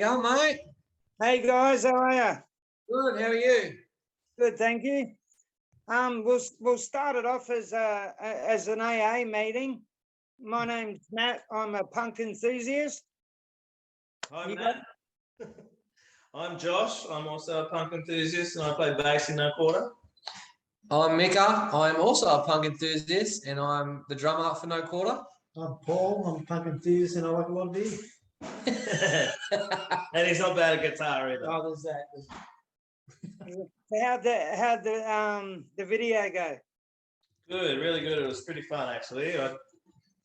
going, mate? Hey guys, how are you? Good. How are you? Good, thank you. We'll start it off as an AA meeting. My name's Matt. I'm a punk enthusiast. Hi, You Matt. I'm Josh. I'm also a punk enthusiast and I play bass in No Quarter. I'm Mika. I'm also a punk enthusiast and I'm the drummer for No Quarter. I'm Paul. I'm a punk enthusiast and I like a lot of beer. And he's not bad at guitar either. Oh, there's that. How'd the video go? Good, really good. It was pretty fun, actually.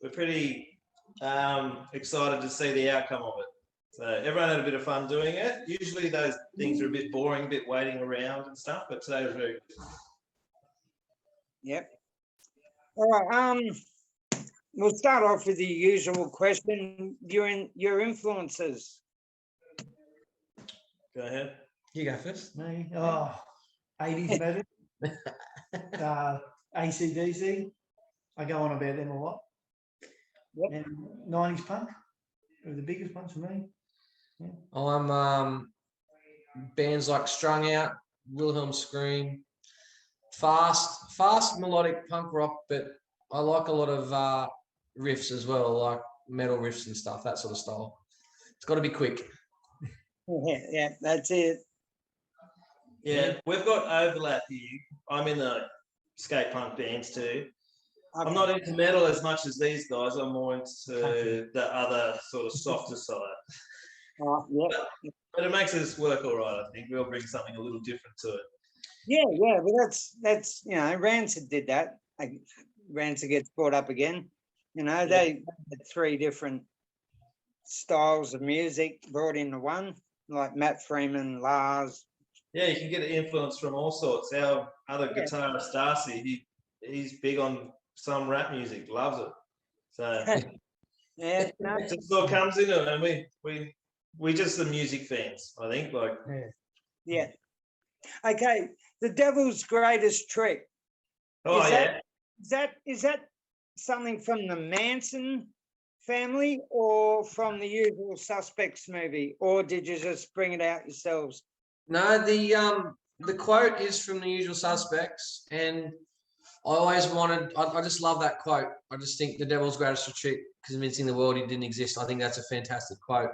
We're pretty excited to see the outcome of it. So everyone had a bit of fun doing it. Usually those things are a bit boring, a bit waiting around and stuff, but today was very good. Yep. All right. We'll start off with the usual question. Your influences. Go ahead. You go first. Me? Oh, 80s metal. AC/DC. I go on about them a lot. Yep. And 90s punk. They're the biggest ones for me. Yeah. I'm bands like Strung Out, Wilhelm Scream, fast melodic punk rock, but I like a lot of riffs as well, like metal riffs and stuff, that sort of style. It's got to be quick. Yeah, that's it. Yeah, we've got overlap here. I'm in the skate punk bands too. I'm not into metal as much as these guys. I'm more into the other sort of softer side. Yeah. But it makes us work all right, I think. We'll bring something a little different to it. Yeah, but that's Rancid did that. Rancid gets brought up again. They had three different styles of music brought into one, like Matt Freeman, Lars. Yeah, you can get influence from all sorts. Our other guitarist, Darcy, he's big on some rap music, loves it. So Yeah, it just all comes in it, and we just the music fans, I think. Yeah. Okay, the Devil's Greatest Trick. Oh Is that something from the Manson family or from the Usual Suspects movie, or did you just bring it out yourselves? No, the quote is from The Usual Suspects, and I always wanted. I just love that quote. I just think the devil's greatest trick, convincing the world he didn't exist. I think that's a fantastic quote.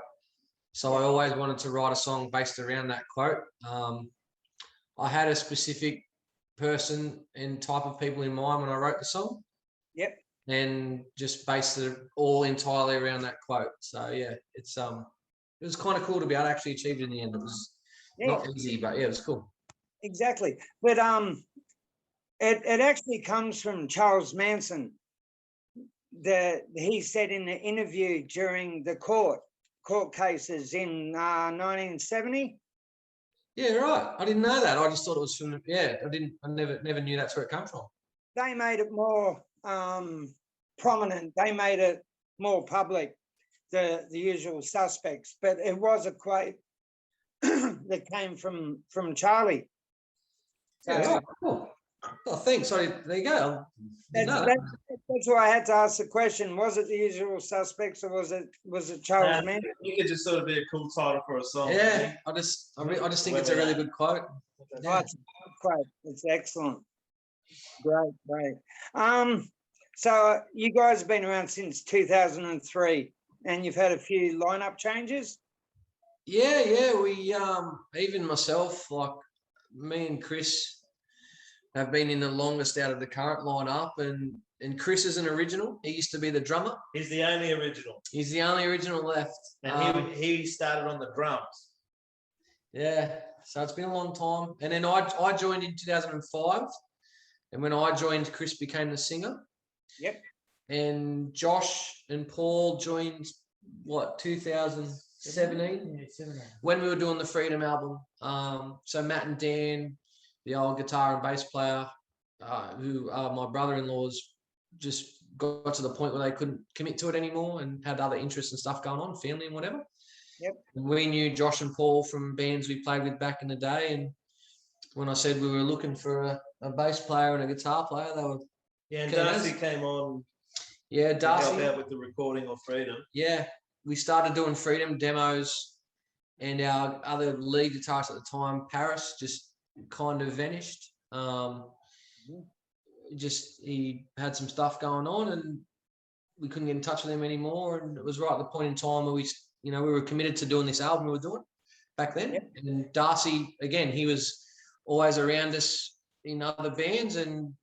So I always wanted to write a song based around that quote. I had a specific person and type of people in mind when I wrote the song. Yep. And just based it all entirely around that quote. So yeah, it was kind of cool to be able to actually achieve it in the end. It was not easy, but yeah, it was cool. Exactly. But it actually comes from Charles Manson. He said in the interview during the court cases in 1970. Yeah, right. I didn't know that. I just thought it was from I never knew that's where it come from. They made it more prominent. They made it more public, the Usual Suspects. But it was a quote that came from Charlie. So, yeah, right. Cool. Oh, thanks. Sorry, there you go. That's why I had to ask the question. Was it the Usual Suspects or was it Charles Manson? You could just sort of be a cool title for a song. Yeah, I just think it's a really good quote. Oh, it's a good quote. It's excellent. Great. So you guys have been around since 2003 and you've had a few lineup changes? Yeah. We even myself, like me and Chris, have been in the longest out of the current lineup, and Chris is an original. He used to be the drummer. He's the only original. He's the only original left. And he started on the drums. Yeah, so it's been a long time. And then I joined in 2005, and when I joined, Chris became the singer. Yep. And Josh and Paul joined, 2017? Yeah, 17. When we were doing the Freedom album. So Matt and Dan, the old guitar and bass player, who are my brother-in-laws, just got to the point where they couldn't commit to it anymore and had other interests and stuff going on, family and whatever. Yep. We knew Josh and Paul from bands we played with back in the day, and when I said we were looking for a bass player and a guitar player, they were. Yeah, and Darcy came on. Yeah, Darcy. To help out with the recording of Freedom. Yeah, we started doing Freedom demos and our other lead guitarist at the time, Paris, just kind of vanished. Just he had some stuff going on, and we couldn't get in touch with him anymore. And it was right at the point in time where we were committed to doing this album we were doing back then. Yep. And Darcy, again, he was always around us in other bands and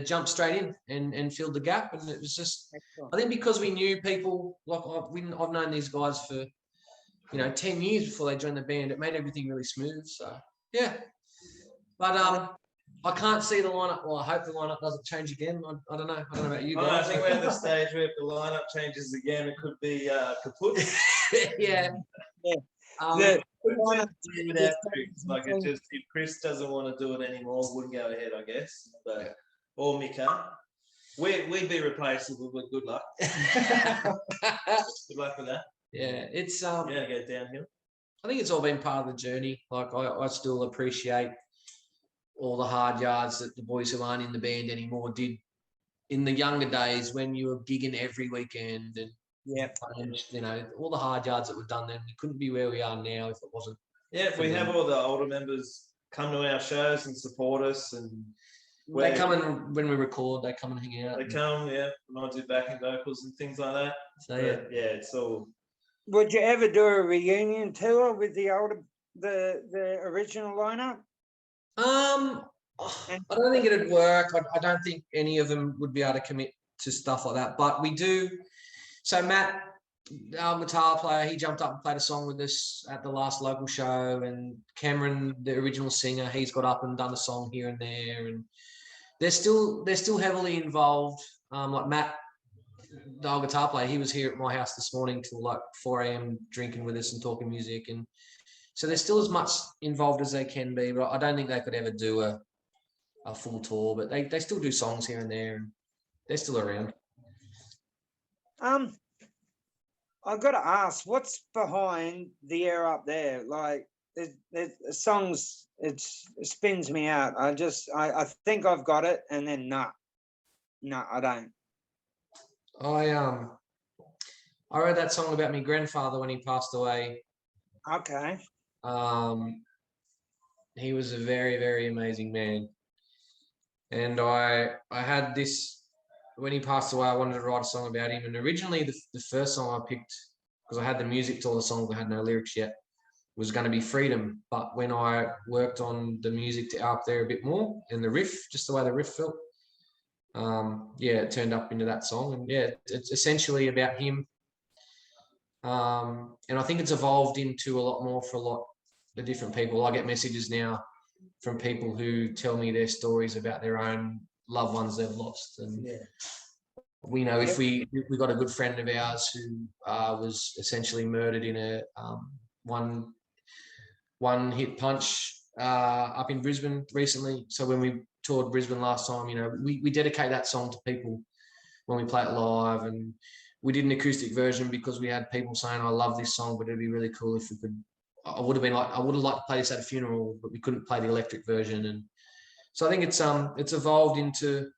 jumped straight in and filled the gap. And it was just, Excellent. I think because we knew people, like I've known these guys for, 10 years before they joined the band, it made everything really smooth. So, yeah. But I can't see the lineup. Well, I hope the lineup doesn't change again. I don't know. I don't know about you I guys. think we're at the stage where if the lineup changes again, it could be kaput. Yeah. Yeah. Um, Without Chris, like it just, if Chris doesn't want to do it anymore, wouldn't go ahead, I guess. But or Mika, we'd be replaceable. But good luck. Good luck with that. yeah, it's You're gonna go downhill. I think it's all been part of the journey. Like I still appreciate all the hard yards that the boys who aren't in the band anymore did in the younger days when you were gigging every weekend and all the hard yards that were done then. We couldn't be where we are now if it wasn't. Yeah, if we have all the older members come to our shows and support us, and They come in when we record. They come and hang out. they come, when I do backing vocals and things like that. So But, it's all. Would you ever do a reunion tour with the original lineup? I don't think it'd work. I don't think any of them would be able to commit to stuff like that. But we do. So Matt, our guitar player, he jumped up and played a song with us at the last local show. And Cameron, the original singer, he's got up and done a song here and there. And they're still heavily involved. Like Matt, the old guitar player, he was here at my house this morning till like 4 a.m. drinking with us and talking music. And so they're still as much involved as they can be, but I don't think they could ever do a full tour, but they still do songs here and there, and they're still around. I've got to ask, what's behind the air up there? Like, the songs, it spins me out. I think I've got it, and then no, I don't. I wrote that song about my grandfather when he passed away. Okay. He was a very, very amazing man. And I had this, when he passed away, I wanted to write a song about him. And originally the first song I picked, because I had the music to all the songs, I had no lyrics yet, was going to be Freedom. But when I worked on the music to up there a bit more and the riff, just the way the riff felt, it turned up into that song. And it's essentially about him. And I think it's evolved into a lot more for a lot of different people. I get messages now from people who tell me their stories about their own loved ones they've lost. And we know if we got a good friend of ours who was essentially murdered in a one hit punch up in Brisbane recently. So when we toured Brisbane last time, we dedicate that song to people when we play it live. And we did an acoustic version because we had people saying, I love this song, but it'd be really cool if we could. I would have liked to play this at a funeral, but we couldn't play the electric version. And so I think it's evolved into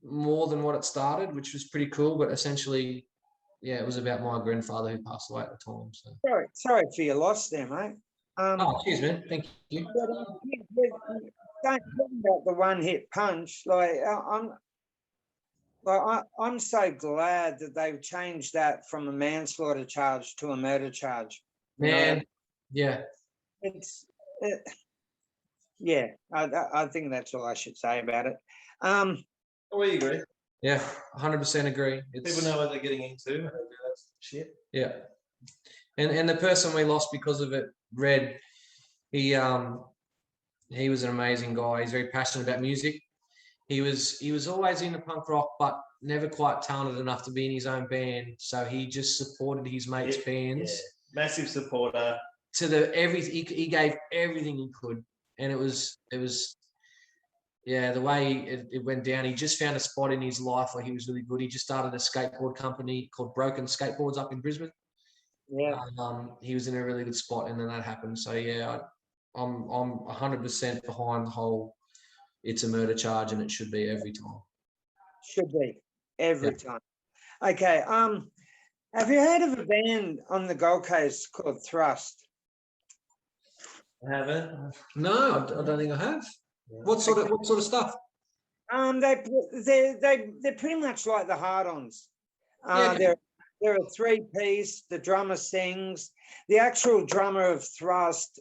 more than what it started, which was pretty cool. But essentially, it was about my grandfather who passed away at the time. So Sorry for your loss there, mate. Cheers, man. Thank you. Don't talk about the one hit punch. I'm so glad that they've changed that from a manslaughter charge to a murder charge. Man, yeah. I think that's all I should say about it. We agree. Yeah, 100% agree. People know what they're getting into. That's shit. Yeah. And the person we lost because of it, Red, he was an amazing guy. He's very passionate about music. He was always into punk rock, but never quite talented enough to be in his own band. So he just supported his mates' bands. Yeah. Massive supporter. He gave everything he could. And it was the way it went down. He just found a spot in his life where he was really good. He just started a skateboard company called Broken Skateboards up in Brisbane. Yeah. He was in a really good spot, and then that happened. So I'm 100% behind the whole. It's a murder charge, and it should be every time. Should be every time. Okay. Have you heard of a band on the Gold Coast called Thrust? I haven't. No, I don't think I have. What sort of stuff? They're pretty much like the Hard-Ons. Yeah. They're a three-piece. The drummer sings. The actual drummer of Thrust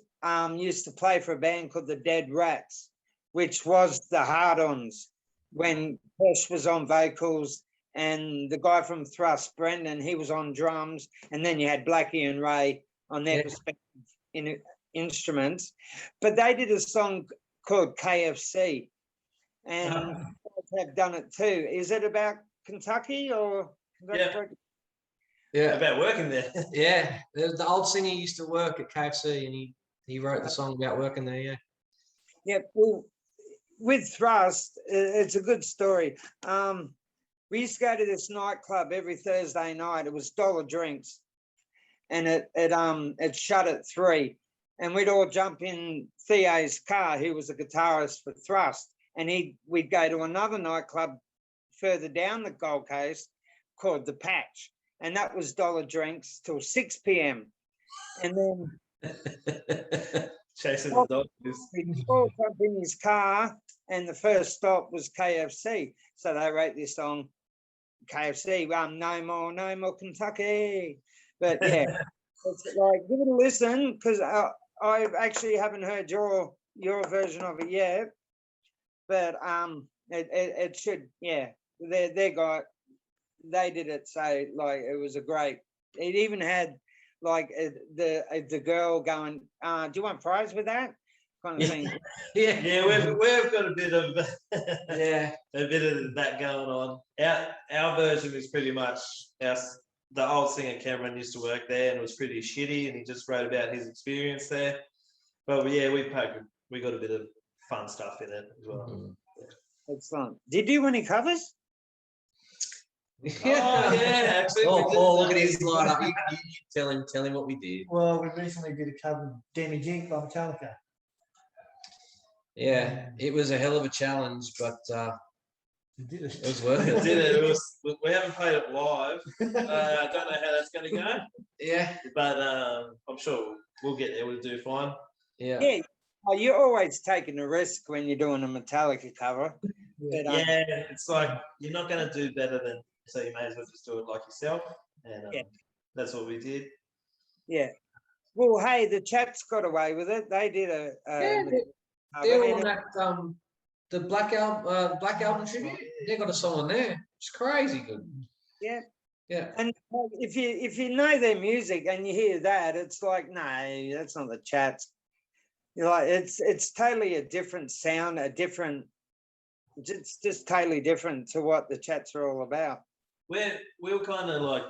used to play for a band called the Dead Rats, which was the Hard-Ons when Pesh was on vocals, and the guy from Thrust, Brendan, he was on drums, and then you had Blackie and Ray on their respective instruments. But they did a song called KFC, and have done it too. Is it about Kentucky or? Yeah. Yeah, About working there. yeah. The old singer used to work at KFC, and he wrote the song about working there. Yeah. Yeah. Well, with Thrust, it's a good story. We used to go to this nightclub every Thursday night. It was $1 drinks, and it shut at 3. And we'd all jump in Theo's car, who was a guitarist for Thrust, and we'd go to another nightclub further down the Gold Coast called The Patch, and that was $1 drinks till 6 p.m. And then Chasing the dogs. we all jumped in his car, and the first stop was KFC. So they wrote this song, KFC, no more Kentucky. But yeah, it's like, give it a listen, because I actually haven't heard your version of it yet. But it should, yeah. They did it, so like it was a great. It even had like the girl going, "Do you want fries with that?" kind of thing. Yeah. Yeah, we've got a bit of Yeah. a bit of that going on. Our version is pretty much the old singer Cameron used to work there, and it was pretty shitty, and he just wrote about his experience there. But yeah, we got a bit of fun stuff in it as well. Mhm. Excellent. Did you do any covers? Oh yeah, actually. we did Paul, look that. at his lineup. You tell him what we did. Well, we recently did a cover of Damage Inc. by Metallica. Yeah, it was a hell of a challenge, but We did it. it was worth We it. did it. We haven't played it live. I don't know how that's going to go, Yeah, but I'm sure we'll get there. We'll do fine. yeah. Yeah. Oh, you're always taking a risk when you're doing a Metallica cover. But, Yeah, it's like you're not going to do better than, so you may as well just do it like yourself, and Yeah. that's what we did. yeah. Well, hey, the Chats got away with it. They did a Yeah, cover, they're and on that the Black Album tribute. They got a song on there. It's crazy good. Yeah. Yeah. And if you know their music and you hear that, it's like, no, that's not the Chats. You're like, it's totally a different sound, it's just totally different to what the Chats are all about. We're kind of like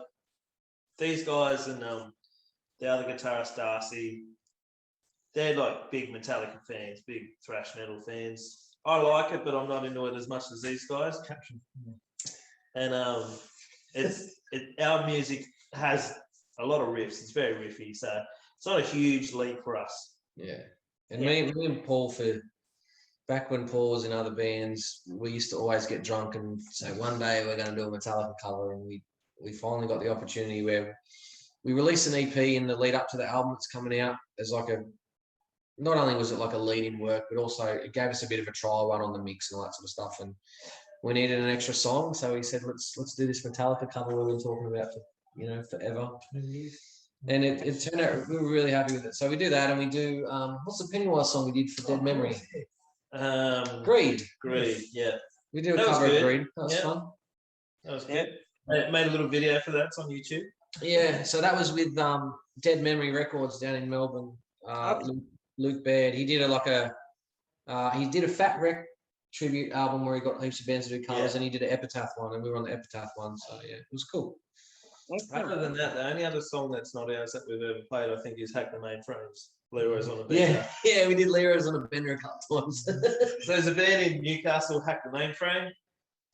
these guys and the other guitarist Darcy. They're like big Metallica fans, big thrash metal fans. I like it, but I'm not into it as much as these guys. And our music has a lot of riffs. It's very riffy, so it's not a huge leap for us. Yeah. And Yeah. me and Paul, back when Paul was in other bands, we used to always get drunk and say one day we're going to do a Metallica cover, and we finally got the opportunity where we released an EP in the lead up to the album that's coming out as like not only was it like a lead-in work, but also it gave us a bit of a trial run on the mix and all that sort of stuff. And we needed an extra song, so we said let's do this Metallica cover we've been talking about for forever. And it turned out we were really happy with it. So we do that, and we do what's the Pennywise song we did for Dead Memory? Greed. Greed, yeah. We do a That was cover of good. Greed. That was Yeah. fun. That was Yeah. good. I made a little video for that. It's on YouTube. Yeah, so that was with Dead Memory Records down in Melbourne. Okay. Luke Baird. He did a Fat Wreck tribute album where he got heaps of bands to do covers, Yeah. and he did an Epitaph one, and we were on the Epitaph one. So yeah, it was cool. Excellent. Other than that, the only other song that's not ours that we've ever played, I think, is Hack the Mainframes. Leroy's on a beat. Yeah, we did Leroy's on a bender a couple times. So there's a band in Newcastle, Hack the Mainframe.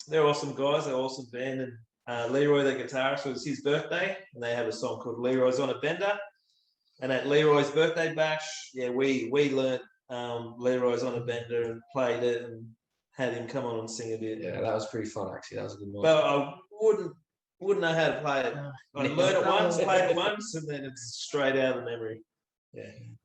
They're awesome guys. They're awesome band. And Leroy, the guitarist, it was his birthday, and they have a song called Leroy's on a Bender. And at Leroy's birthday bash, yeah, we learnt Leroy's on a Bender and played it and had him come on and sing a bit. Yeah, that was pretty fun actually. That was a good one. But I wouldn't know how to play it. I learned it once, played it once, and then it's straight out of the memory.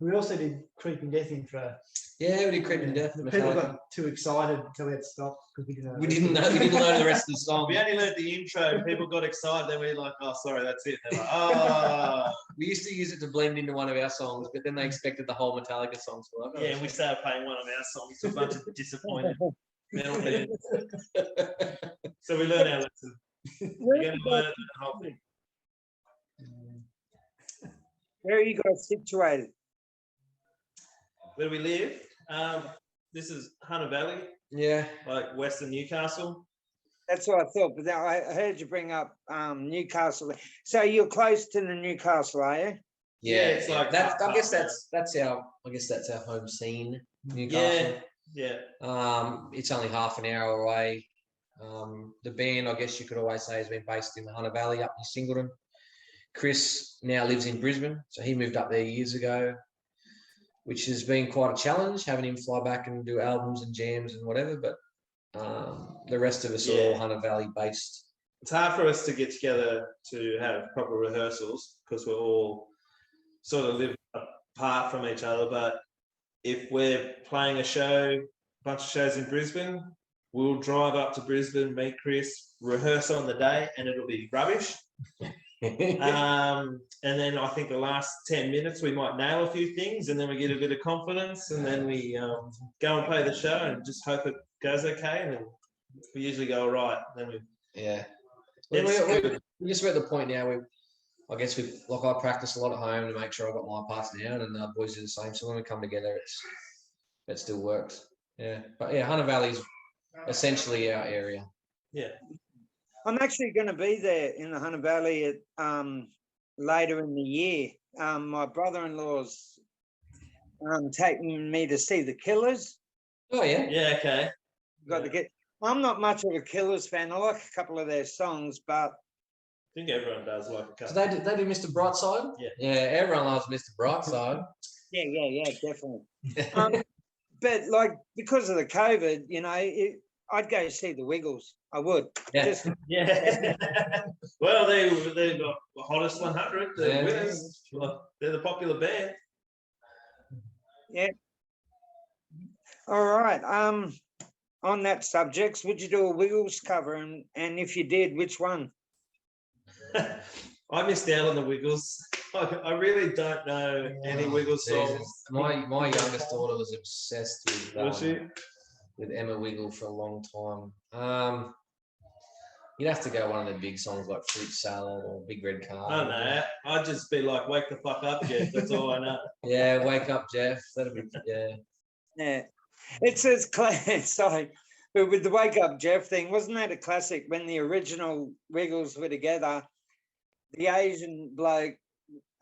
We also did Creeping Death intro. Yeah, we did Creeping Death. The people Metallica. got too excited until we had to stop because we didn't know. We didn't know. We didn't learn the rest of the song. We only learned the intro and people got excited. Then we're like, oh, sorry, that's it. They're like, oh. We used to use it to blend into one of our songs, but then they expected the whole Metallica songs. So like, oh, Yeah, and we started playing one of our songs to a bunch of disappointed metal bands. So we learned our lesson. We're going to learn the whole thing. Where are you guys situated? Where do we live? This is Hunter Valley, yeah. like Western Newcastle. That's what I thought, but now I heard you bring up Newcastle. So you're close to the Newcastle, are you? Yeah, It's like that's. I guess half that's our. I guess that's our home scene, Newcastle. Yeah. It's only half an hour away. The band, I guess you could always say, has been based in the Hunter Valley up near Singleton. Chris now lives in Brisbane, so he moved up there years ago, which has been quite a challenge, having him fly back and do albums and jams and whatever. But the rest of us are all Hunter Valley based. It's hard for us to get together to have proper rehearsals because we're all sort of live apart from each other. But if we're playing a bunch of shows in Brisbane, we'll drive up to Brisbane, meet Chris, rehearse on the day, and it'll be rubbish. And then I think the last 10 minutes we might nail a few things, and then we get a bit of confidence, and then we go and play the show and just hope it goes okay. And then we usually go all right. Then we we're just at the point now where I guess I practice a lot at home to make sure I've got my parts down, and the boys do the same. So when we come together, it still works. Yeah, but yeah, Hunter Valley's essentially our area. Yeah. I'm actually going to be there in the Hunter Valley at later in the year. My brother-in-law's taking me to see the Killers. Oh yeah. Yeah. Okay. Got to get. I'm not much of a Killers fan. I like a couple of their songs, but I think everyone does like a So couple. they do Mr. Brightside. Yeah. Yeah, everyone loves Mr. Brightside. yeah, definitely. But like because of the COVID, I'd go see the Wiggles. I would. Yeah. Just Yeah. Well, they're the hottest 100. The Yeah. winners. Well, they're the popular band. all right. On that subject, would you do a Wiggles cover? And if you did, which one? I missed out on the Wiggles. I really don't know any Wiggles songs. Jesus. My youngest daughter was obsessed with Was she? with Emma Wiggle for a long time. You'd have to go one of the big songs like Fruit Salad or Big Red Car. I don't know. I'd just be like, wake the fuck up, Jeff. That's all I know. Yeah, Wake Up Jeff. That'd be Yeah, it's as sorry, but with the Wake Up Jeff thing, wasn't that a classic when the original Wiggles were together? The Asian bloke,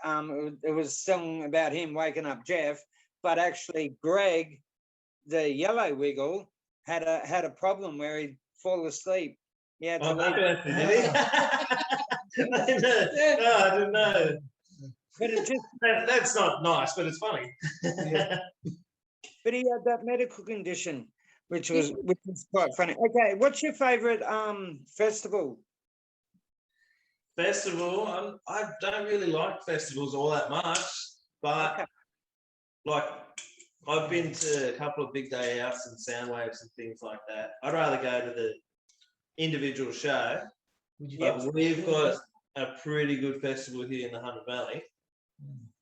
it was a song about him waking up Jeff, but actually Greg, the yellow Wiggle, had a problem where he'd fall asleep. Yeah, Oh, did he? I didn't know. but it just That's not nice, but it's funny. but he had that medical condition, which was quite funny. Okay, what's your favorite festival? Festival, I don't really like festivals all that much, but Okay. like I've been to a couple of big day outs and sound waves and things like that. I'd rather go to the individual show. Would you But we've got a pretty good festival here in the Hunter Valley.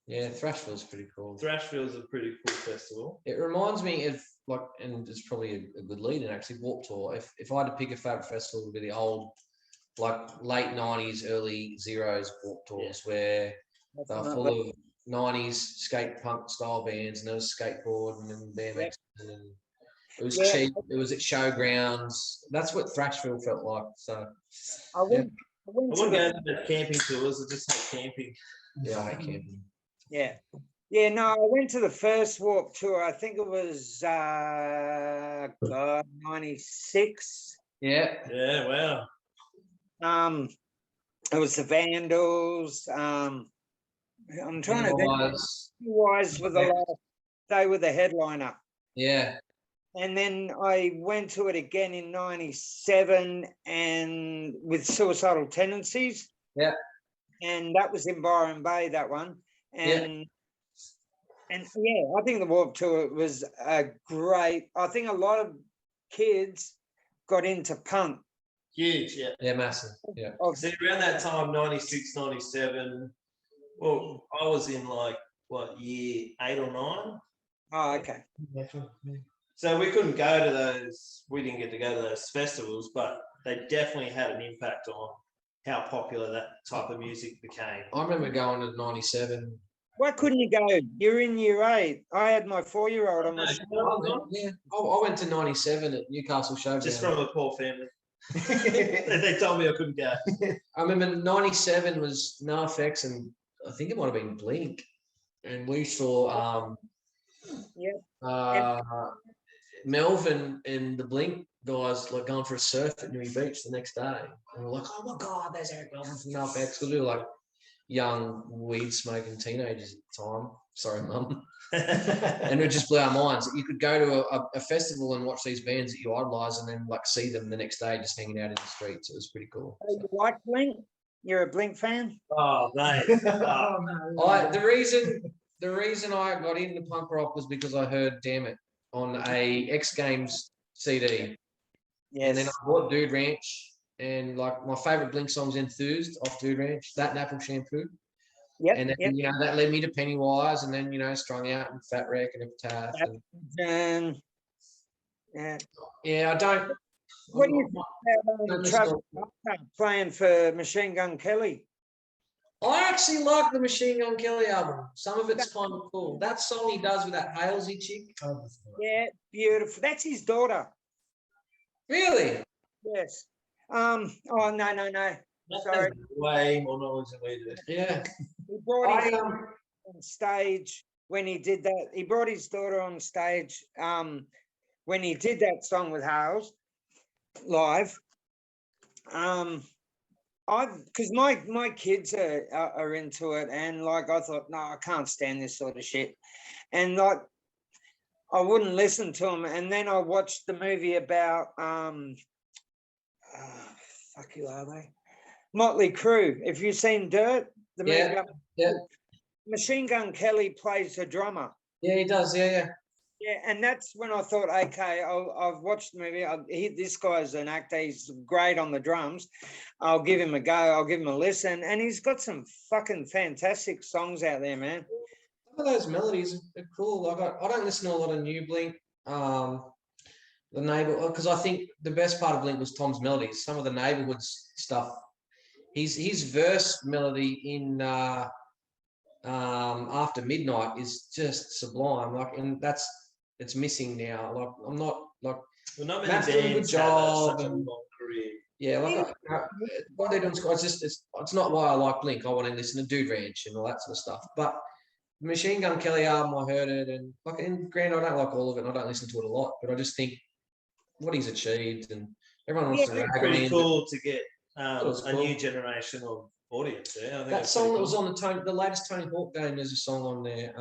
yeah. Thrashville's pretty cool. Thrashville's a pretty cool festival. It reminds me of and it's probably a good lead in actually Warped Tour. If I had to pick a favorite festival, it would be the old, like late '90s, early zeros Warped Tours, where That's they're not full bad. of '90s skate punk style bands, and there was skateboarding and BMX, and it was Yeah. cheap. It was at showgrounds. That's what Thrashville felt like. So I went I to wouldn't the go to the camping tours, I just hate camping. yeah, I hate camping. Yeah, no, I went to the first Warp Tour. I think it was 96. Yeah, Yeah, wow. It was the Vandals. I'm trying to think. Otherwise, Wise were the last. They were the headliner. yeah, And then I went to it again in 97 and with Suicidal Tendencies. Yeah. And that was in Byron Bay, that one. And And yeah, I think the Warped Tour was a great. I think a lot of kids got into punk. Huge, yeah. Yeah, massive. Yeah. Of, See, around that time, 96, 97, well, I was in like, what, year 8 or 9? oh, okay. Natural, yeah. So we couldn't go to those, we didn't get to go to those festivals, but they definitely had an impact on how popular that type of music became. I remember going to 97. Why couldn't you go? You're in year 8. I had my 4-year-old on my. Yeah, I went to 97 at Newcastle Showground. Just from a poor family. They told me I couldn't go. I remember 97 was NoFX, and I think it might have been Blink. And we saw Melvin and the Blink guys like going for a surf at Newey Beach the next day. And we're like, oh my God, there's Eric Melvin from NoFX. Because we were like young weed smoking teenagers at the time. Sorry, Mum. And it just blew our minds. You could go to a festival and watch these bands that you idolize and then like see them the next day just hanging out in the streets. It was pretty cool. You like Blink? You're a Blink fan? Oh, mate. Oh, no. The reason I got into punk rock was because I heard Damn It on a X Games CD. Yes. And then I bought Dude Ranch, and like my favorite Blink song's Enthused off Dude Ranch, That and Apple Shampoo. Yep. And then, yep. you know, that led me to Pennywise, and then, you know, Strung Out and Fat Wreck and Epitaph. And, Yeah. yeah, I don't. What do you I'm think just Travis Barker playing for Machine Gun Kelly? I actually like the Machine Gun Kelly album. Some of it's kind of cool. That song he does with that Halsey chick. Yeah, beautiful. That's his daughter. Really? Yes. Oh no. Sorry. Way more knowledge than we do. Yeah. He brought his I, on stage when he did that. He brought his daughter on stage when he did that song with Hales live. Because my kids are into it, and like I thought, no, I can't stand this sort of shit, and like I wouldn't listen to them. And then I watched the movie about fuck you, are they? Motley Crue. If you've seen Dirt, the movie, yeah. Machine Gun Kelly plays the drummer. Yeah, he does. Yeah. Yeah, and that's when I thought, okay, I've watched the movie. This guy's an actor. He's great on the drums. I'll give him a go. I'll give him a listen. And he's got some fucking fantastic songs out there, man. Some of those melodies are cool. Like I don't listen to a lot of new Blink. The neighbor, because I think the best part of Blink was Tom's melodies. Some of the Neighborhoods stuff. His verse melody in After Midnight is just sublime. Like, and it's missing now. Like, I'm not like Well, not Matt's many doing a good bands have job such a and- long career. yeah, like what they're doing. It's not why I like Blink. I want to listen to Dude Ranch and all that sort of stuff. But Machine Gun Kelly album, I heard it, and like, and granted, I don't like all of it, and I don't listen to it a lot. But I just think what he's achieved, and everyone wants to rag on Pretty him. cool to get was a cool. new generation of audience there. I think That that's song pretty that was cool. on the latest Tony Hawk game. There's a song on there.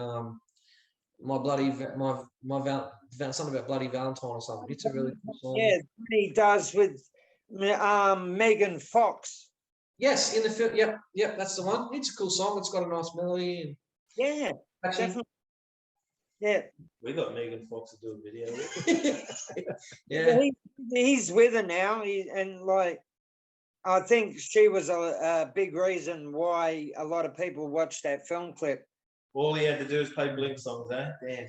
Something about Bloody Valentine or something. It's a really cool song. Yeah, he does with Megan Fox. Yes, in the film. Yep, that's the one. It's a cool song. It's got a nice melody and Yeah, actually, definitely. Yeah, We got Megan Fox to do a video with. yeah. he's with her now. And like, I think she was a big reason why a lot of people watched that film clip. All he had to do is play Blink songs, eh? Damn.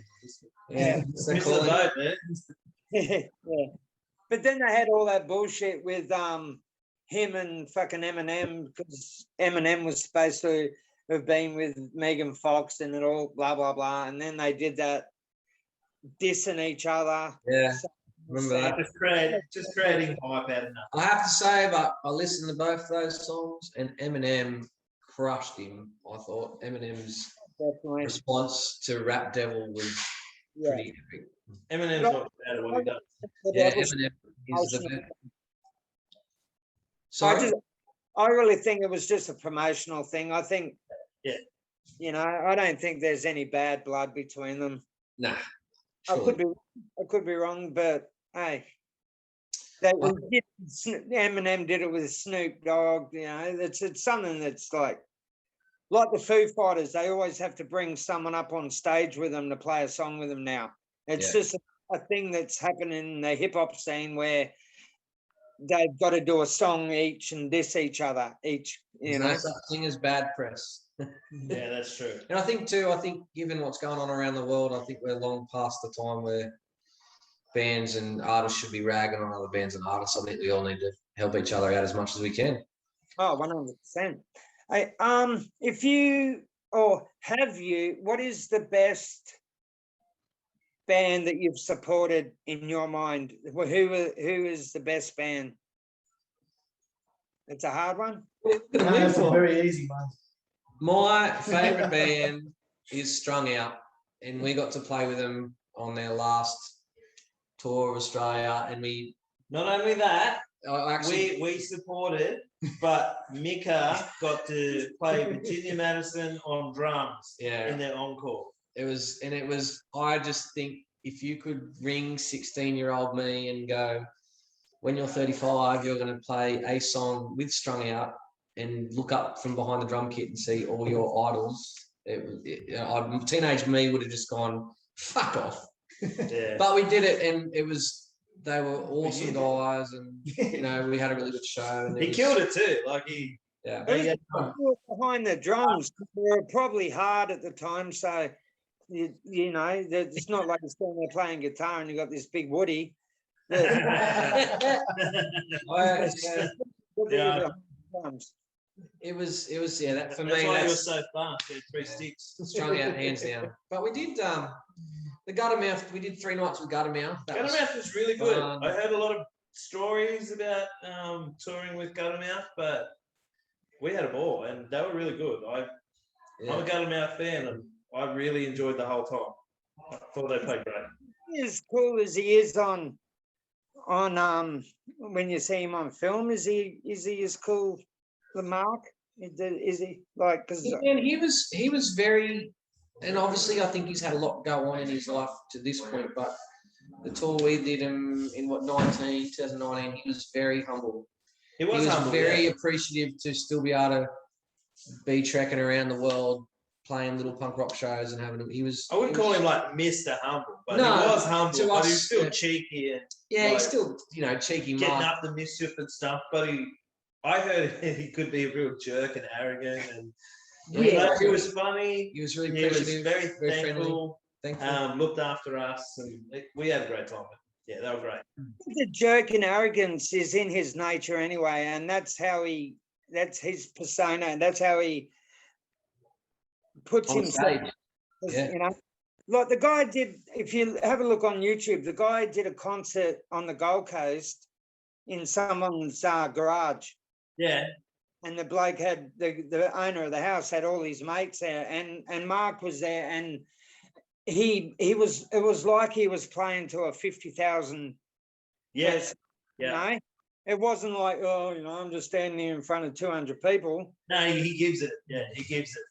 Yeah, Missed the boat, man. Yeah. But then they had all that bullshit with him and fucking Eminem, because Eminem was supposed to have been with Megan Fox and it all blah blah blah, and then they did that dissing each other. Yeah, remember that. Just creating hype out of nothing. I have to say, but I listened to both those songs, and Eminem crushed him. I thought Eminem's Definitely. response to Rap Devil was Yeah. pretty epic. Eminem's not bad at what he does. Yeah, Eminem is the best. Sorry? I really think it was just a promotional thing. I think, Yeah. you know, I don't think there's any bad blood between them. Nah. I Surely. could be wrong, but hey, Eminem did it with Snoop Dogg. You know, it's something that's like like the Foo Fighters, they always have to bring someone up on stage with them to play a song with them now. It's Yeah. just a thing that's happening in the hip hop scene where they've got to do a song each and diss each other each, There's no such thing as bad press. Yeah, that's true. And I think too, given what's going on around the world, I think we're long past the time where bands and artists should be ragging on other bands and artists. I think we all need to help each other out as much as we can. Oh, 100%. If you or have you, what is the best band that you've supported in your mind? Who is the best band? It's a hard one. No, that's a very easy one. My favourite band is Strung Out, and we got to play with them on their last tour of Australia. And Not only that, actually, we supported, but Mika got to play Virginia Madison on drums yeah, in their encore. it was. I just think if you could ring 16-year-old me and go, when you're 35, you're going to play a song with Strung Out and look up from behind the drum kit and see all your idols. Teenage me would have just gone, fuck off. Yeah. But we did it, and they were awesome guys, and we had a really good show. And He killed it too. Like Yeah. Behind the drums, they were probably hard at the time, so it's not like you're standing there playing guitar and you got this big Woody. Yeah. It was that for That's me. why it was so fun. Yeah, 3 sticks. Strung Out, hands down. But we did the Guttermouth. We did 3 nights with Guttermouth. Guttermouth was really good. fun. I heard a lot of stories about touring with Guttermouth, but we had a ball and they were really good. I'm a Guttermouth fan and I really enjoyed the whole time. I thought they played great. As cool as he is on when you see him on film, is he as cool as Mark? Is he like? Because And he was very, and obviously I think he's had a lot go on in his life to this point. But the tour we did him in 2019, he was very humble. He was humble, very appreciative to still be able to be trekking around the world, playing little punk rock shows and having. I wouldn't call him like Mr. Humble, but No, he was humble. to But us, he was still yeah. cheeky and Yeah, he's like, still cheeky. getting Mark. up the mischief and stuff. But I heard he could be a real jerk and arrogant, and he was funny. He was really He was appreciative, very friendly. thankful. Thankful. Looked after us, and we had a great time. Yeah, they were great. the jerk and arrogance is in his nature anyway, and that's his persona, and that's how he puts On himself. stage. Yeah. Like the guy did. If you have a look on YouTube, the guy did a concert on the Gold Coast in someone's garage. Yeah, And the bloke had the owner of the house had all his mates there, and Mark was there, and it was like he was playing to a 50,000. yes, Yeah. It wasn't like, I'm just standing here in front of 200 people. No, he gives it. Yeah, he gives it.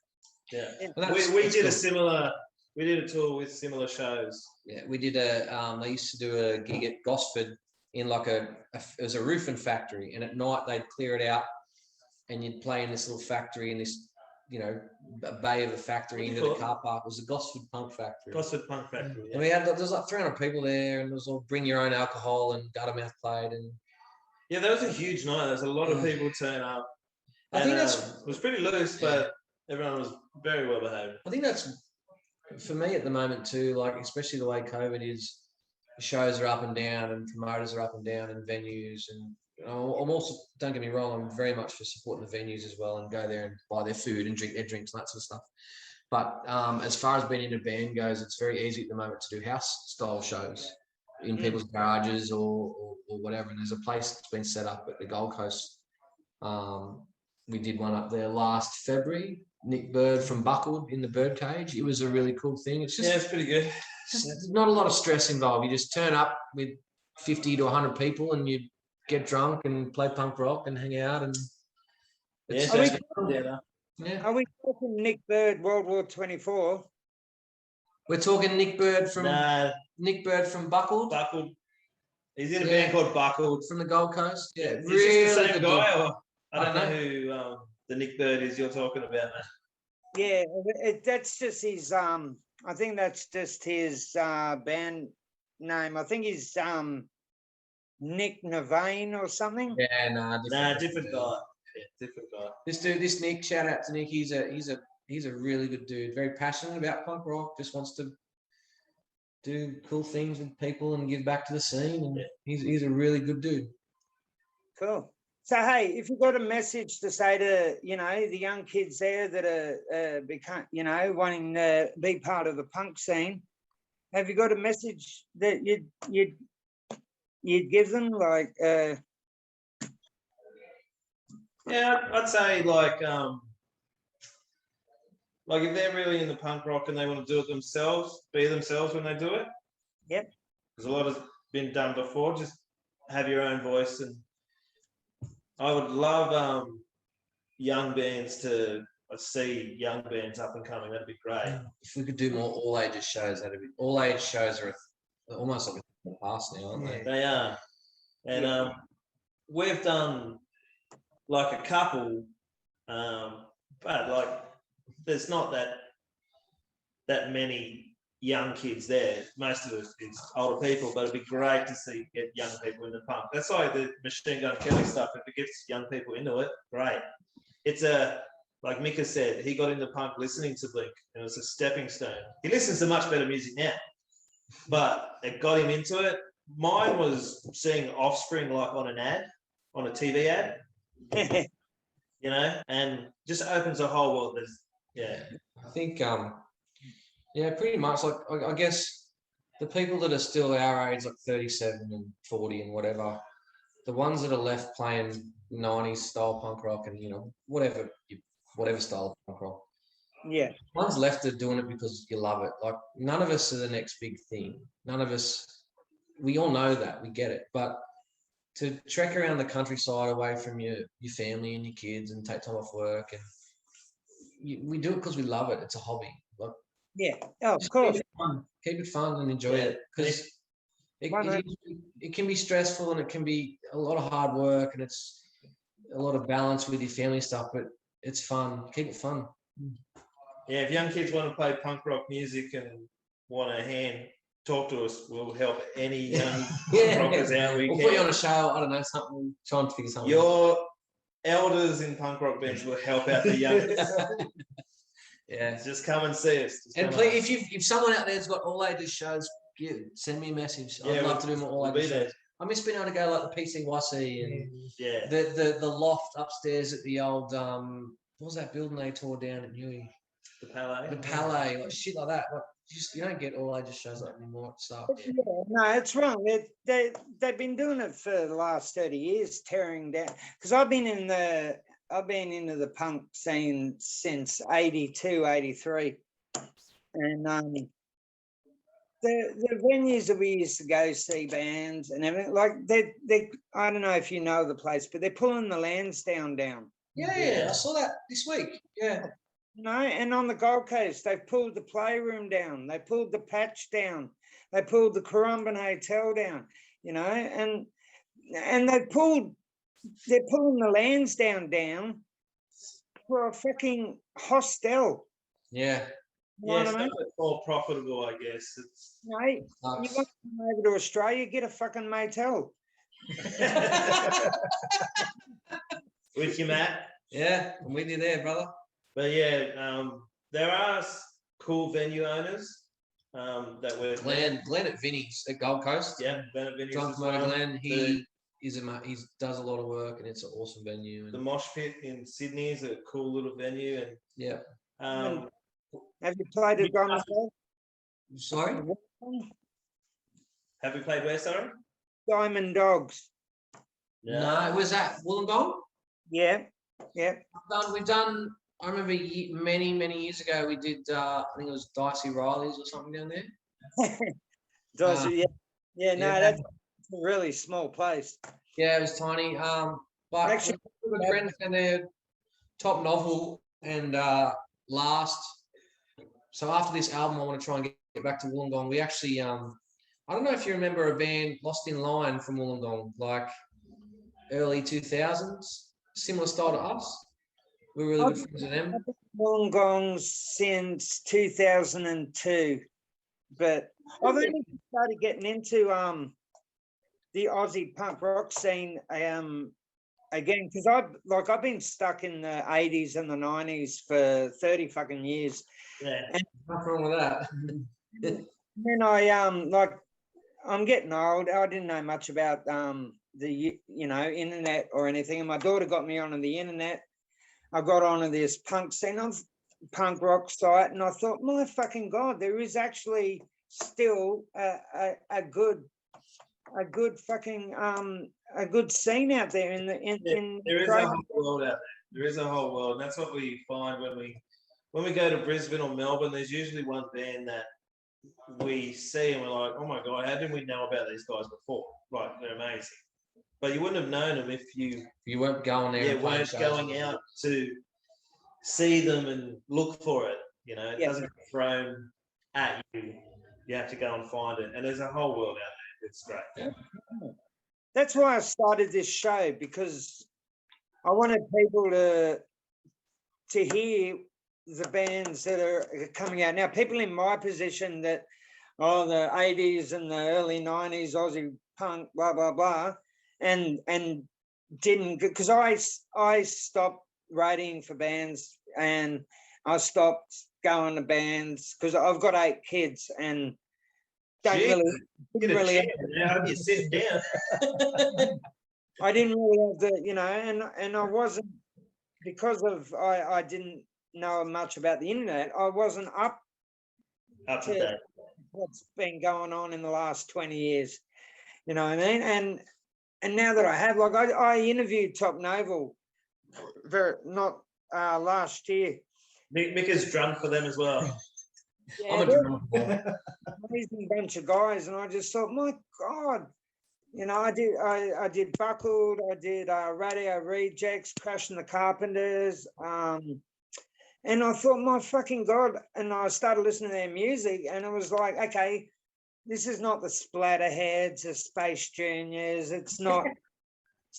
Yeah, Well, we that's did cool. a similar. We did a tour with similar shows. Yeah, we did they used to do a gig at Gosford in like it was a roofing factory, and at night they'd clear it out, and you'd play in this little factory in this, bay of a factory into the car park. It was the Gosford Punk Factory. Gosford Punk Factory. And there was like 300 people there, and it was all bring your own alcohol, and Guttermouth played, and Yeah, that was a huge night. There's a lot of people turn up. I think And, that's it was pretty loose, but everyone was very well behaved. I think that's for me at the moment too, like especially the way COVID is, shows are up and down and promoters are up and down and venues, and I'm also, don't get me wrong, I'm very much for supporting the venues as well and go there and buy their food and drink their drinks and that sort of stuff. But as far as being in a band goes, it's very easy at the moment to do house style shows in people's garages or whatever. And there's a place that's been set up at the Gold Coast. We did one up there last February. Nick Bird from Buckled in the Birdcage. It was a really cool thing. It's just, It's pretty good. just not a lot of stress involved. You just turn up with 50 to 100 people and you get drunk and play punk rock and hang out. And it's Are we- just- yeah. Are we talking Nick Bird, World War 24? We're talking Nick Bird from Buckled, Buckled. He's in a Yeah. band called Buckled. from the Gold Coast. Yeah, Is really this the same good guy, gig. or I don't know who the Nick Bird is you're talking about, man. Yeah, that's just his. I think that's just his band name. I think he's Nick Navane or something. Yeah, Nah, different guy. Yeah, different guy. This dude, this Nick, shout out to Nick. He's a really good dude. Very passionate about punk rock. Just wants to do cool things with people and give back to the scene. And he's a really good dude. Cool. So hey, if you've got a message to say to the young kids there that are become wanting to be part of the punk scene, have you got a message that you'd give them like? Yeah, I'd say like if they're really into punk rock and they want to do it themselves, be themselves when they do it. Yep. Because a lot has been done before. Just have your own voice, and I would love young bands to see young bands up and coming. That'd be great. If we could do more all ages shows, that'd be. All age shows are almost like a past now, aren't they? They are, and we've done like a couple, but like there's not that many young kids there. Most of it is older people, but it'd be great to get young people into punk. That's why the Machine Gun Kelly stuff, if it gets young people into it, great. It's like Mika said, he got into punk listening to Blink, and it was a stepping stone. He listens to much better music now, but it got him into it. Mine was seeing Offspring like on a TV ad, and just opens a whole world. I think, pretty much. Like, I guess the people that are still our age, like 37 and 40 and whatever, the ones that are left playing 90s style punk rock and, whatever style of punk rock. Yeah. One's left are doing it because you love it. Like, none of us are the next big thing. None of us, we all know that, we get it. But to trek around the countryside away from your family and your kids and take time off work, and we do it because we love it. It's a hobby. Like, yeah, of course. Keep it fun and enjoy it, because it can be stressful and it can be a lot of hard work and it's a lot of balance with your family stuff, but it's fun. Keep it fun. Yeah, if young kids want to play punk rock music and want a hand, talk to us. We'll help any young punk rockers out. We'll put you on a show. I don't know, something. Trying to figure something. Your elders in punk rock bands will help out the youngest. Yeah, just come and see us. And please, if someone out there's got all ages shows, send me a message. I'd love to do more all ages shows. I miss being able to go like the PCYC and the loft upstairs at the old what was that building they tore down at Newey? The Palais. The Palais, like shit like that. Like, you don't get all ages shows like anymore. Stuff. Yeah, no, it's wrong. They've been doing it for the last 30 years, tearing down. Because I've been into the punk scene since 82, 83. And the venues that we used to go see bands and everything, like they I don't know if you know the place, but they're pulling the Lansdowne down. Yeah, I saw that this week. Yeah. And on the Gold Coast, they pulled the Playroom down. They pulled the Patch down. They pulled the Currumbin Hotel down. And they're pulling the Lansdowne down for a fucking hostel. Yeah. You know what I mean? It's more profitable, I guess. It's you want to come over to Australia, get a fucking motel. with you, Matt. Yeah, I'm with you there, brother. But yeah, there are cool venue owners that we're Glenn at Vinny's at Gold Coast. Yeah, Glenn at Vinny's. Drunk Motor Glenn. He does a lot of work and it's an awesome venue. The Mosh Pit in Sydney is a cool little venue, and yeah. Have you played at Diamond Dogs? Sorry? Have you played where, sorry? Diamond Dogs. Yeah. No, was that Wollongong? Yeah. We've done. I remember many years ago we did. I think it was Dicey Riley's or something down there. Dicey, yeah. No, that's a really small place. Yeah, it was tiny. But actually, good friends down there. Top Novel and Last. So after this album, I want to try and get back to Wollongong. We actually, I don't know if you remember a band Lost in Line from Wollongong, like early 2000s, similar style to us. We're really I've good friends with them. I've been Wollongong since 2002, but I've only started getting into the Aussie punk rock scene again, because I've been stuck in the 80s and the 90s for 30 fucking years. Yeah. Nothing wrong with that. Then I'm getting old. I didn't know much about the internet or anything, and my daughter got me onto the internet. I got onto this punk scene of punk rock site, and I thought, my fucking god, there is actually still a good fucking a good scene out there in There is a Australia. whole world out there. There is a whole world. And that's what we find when we go to Brisbane or Melbourne. There's usually one band that we see and we're like, oh my god, how did we know about these guys before? Like, they're amazing. But you wouldn't have known them if You weren't going there. and playing weren't shows going with them. out to see them and look for it. You know, it Yeah. doesn't get thrown at you. You have to go and find it. And there's a whole world out there. It's great. That's why I started this show, because I wanted people to hear the bands that are coming out now. People in my position that, the 80s and the early 90s Aussie punk, blah blah blah, and didn't, because I stopped writing for bands and I stopped going to bands because I've got 8 kids and don't Jeez, really, Get a really chair now. You sit down. I didn't really have the, and I wasn't, because of I didn't know much about the internet. I wasn't up Up to to date. what's been going on in the last 20 years. You know what I mean? And now that I have, like, I interviewed Top Noble not last year. Mick is drunk for them as well. Yeah, I'm a they're drummer. boy. an amazing bunch of guys, and I just thought, my God, I did Buckled, I did Radio Rejects, Crashing the Carpenters, and I thought, my fucking God, and I started listening to their music, and it was like, okay, this is not the Splatterheads, the Space Juniors, it's not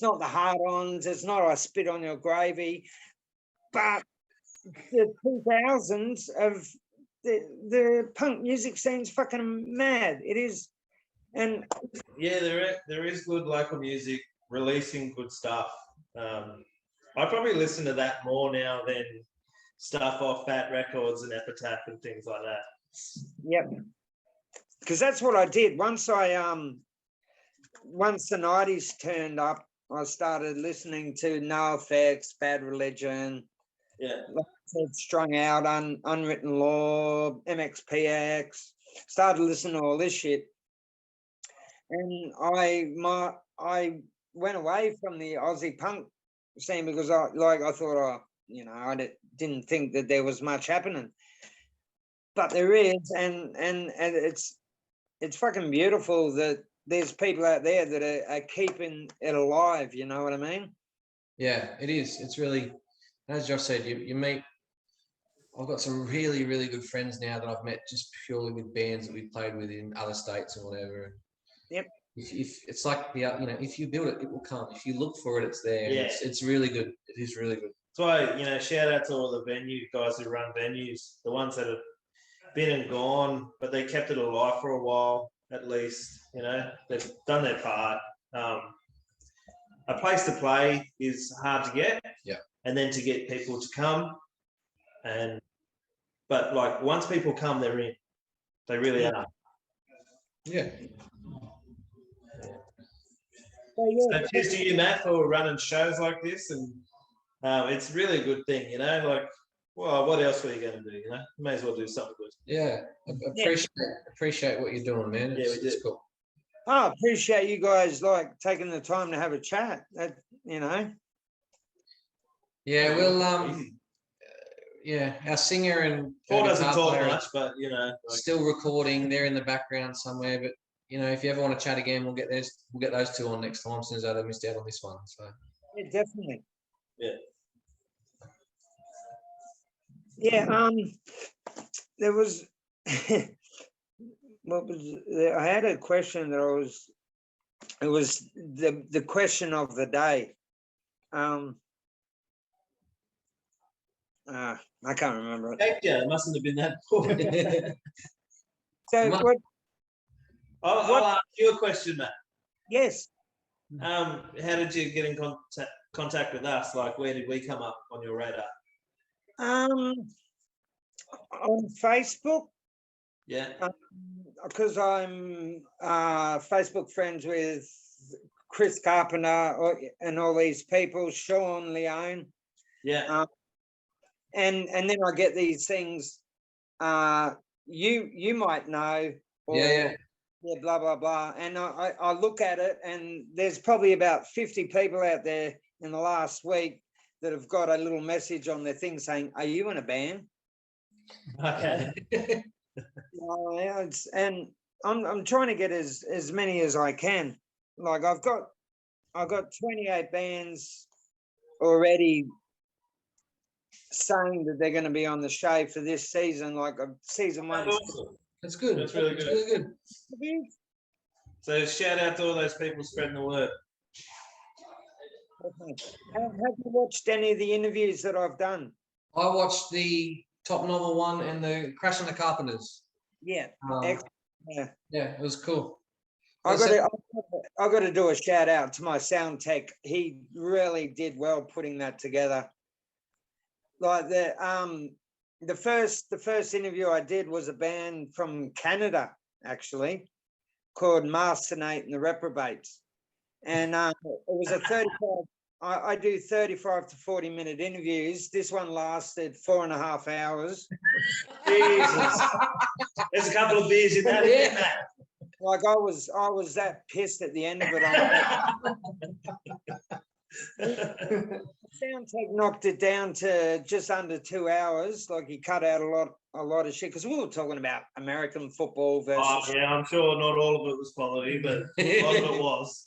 the Hard-Ons, it's not I Spit on Your Gravy, but the 2000s of the punk music scene's fucking mad. It is. And Yeah, there is good local music releasing good stuff. I probably listen to that more now than stuff off Fat Records and Epitaph and things like that. yep, because that's what I did. Once the 90s turned up, I started listening to NoFX, Bad Religion, Yeah. Strung Out, Unwritten Law, MXPX. Started listening to all this shit, and I went away from the Aussie punk scene because I thought, I didn't think that there was much happening, but there is, and it's fucking beautiful that there's people out there that are keeping it alive. You know what I mean? Yeah, it is. It's really, as Josh said, you meet. I've got some really, really good friends now that I've met just purely with bands that we've played with in other states or whatever. Yep. If it's like if you build it, it will come. If you look for it, it's there. Yeah. It's really good. It is really good. That's why, shout out to all the venue guys who run venues, the ones that have been and gone, but they kept it alive for a while, at least. They've done their part. A place to play is hard to get. Yeah. And then to get people to come. But like once people come, they're in. They really are. Yeah. So, yeah, So cheers to you, Matt, for running shows like this, and it's really a good thing, Like, well, what else were you going to do? You may as well do something good. Yeah. Appreciate what you're doing, man. Yeah, we It's do. cool. I appreciate you guys taking the time to have a chat. Yeah, well, yeah, our singer and Paul our doesn't guitar talk player much, but still recording. They're in the background somewhere, but if you ever want to chat again, we'll get those two on next time since they missed out on this one. So yeah, definitely. Yeah. Yeah. There was. I had a question that it was the question of the day. I can't remember it. Cape Town, it mustn't have been that poor. So Must- what? I'll ask you a question, Matt. Yes. How did you get in contact with us? Like, where did we come up on your radar? On Facebook, Yeah. because I'm Facebook friends with Chris Carpenter and all these people, Sean Leone, Yeah. and then I get these things. You might know, or Yeah. yeah, blah blah blah, and I look at it, and there's probably about 50 people out there in the last week that have got a little message on their thing saying, "Are you in a band?" Okay. Yeah, and I'm trying to get as many as I can. Like I've got 28 bands already saying that they're going to be on the show for this season. Like season That's one. awesome. That's good. That's really good. Really good. So shout out to all those people spreading the word. Have you watched any of the interviews that I've done? I watched the Top Novel one and the Crash on the Carpenters. Yeah, Um, yeah. yeah, it was cool. I got to do a shout out to my sound tech. He really did well putting that together. Like the first interview I did was a band from Canada, actually, called Marstonate and the Reprobates. And it was a 35, I do 35 to 40-minute interviews. This one lasted 4.5 hours. Jesus. There's a couple of beers in that, isn't there, Matt? Like I was that pissed at the end of it. Sound tech knocked it down to just under 2 hours. Like he cut out a lot of shit because we were talking about American football versus. Oh, yeah, I'm sure not all of it was quality, but a lot of it was.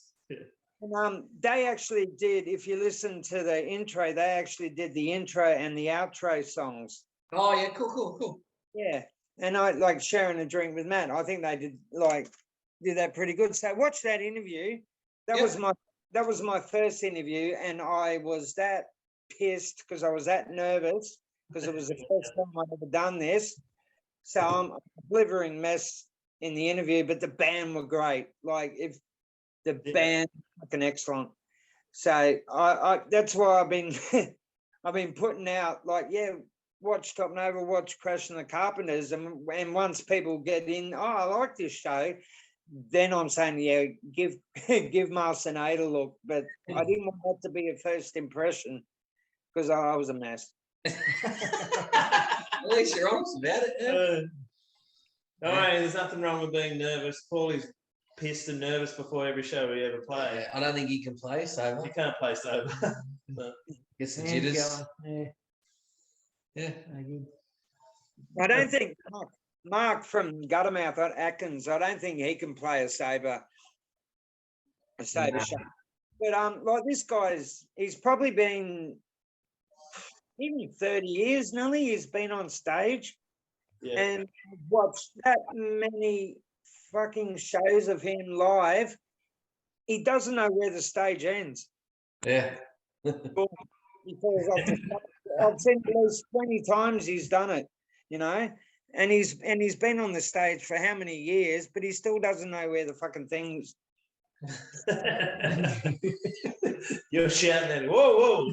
And, they actually did. If you listen to the intro, they actually did the intro and the outro songs. Oh yeah, cool. Yeah, and I like sharing a drink with Matt. I think they did that pretty good. So watch that interview. That was my first interview, and I was that pissed because I was that nervous because it was the first time I'd ever done this. So I'm a delivering mess in the interview, but the band were great. Like if the band fucking excellent. So I that's why I've been I've been putting out like, yeah, watch Top Nova, watch Crash and the Carpenters, and once people get in, oh, I like this show, then I'm saying, yeah, give Marcinate a look. But I didn't want that to be a first impression because I was a mess. At least you're honest about it. Yeah. All right, there's nothing wrong with being nervous. Paulie's pissed and nervous before every show we ever play. I don't think he can play, so You can't play sober. gets the Hands jitters. going. Yeah. Yeah, good. I don't think Mark from Guttermouth at Atkins, I don't think he can play a saber shot. But like this guy's, he's probably been even 30 years, Nelly, he's been on stage. Yeah. And watched that many fucking shows of him live. He doesn't know where the stage ends. Yeah. Because I've seen at least 20 times he's done it, you know, and he's been on the stage for how many years, but he still doesn't know where the fucking things. You're shouting at him. Whoa.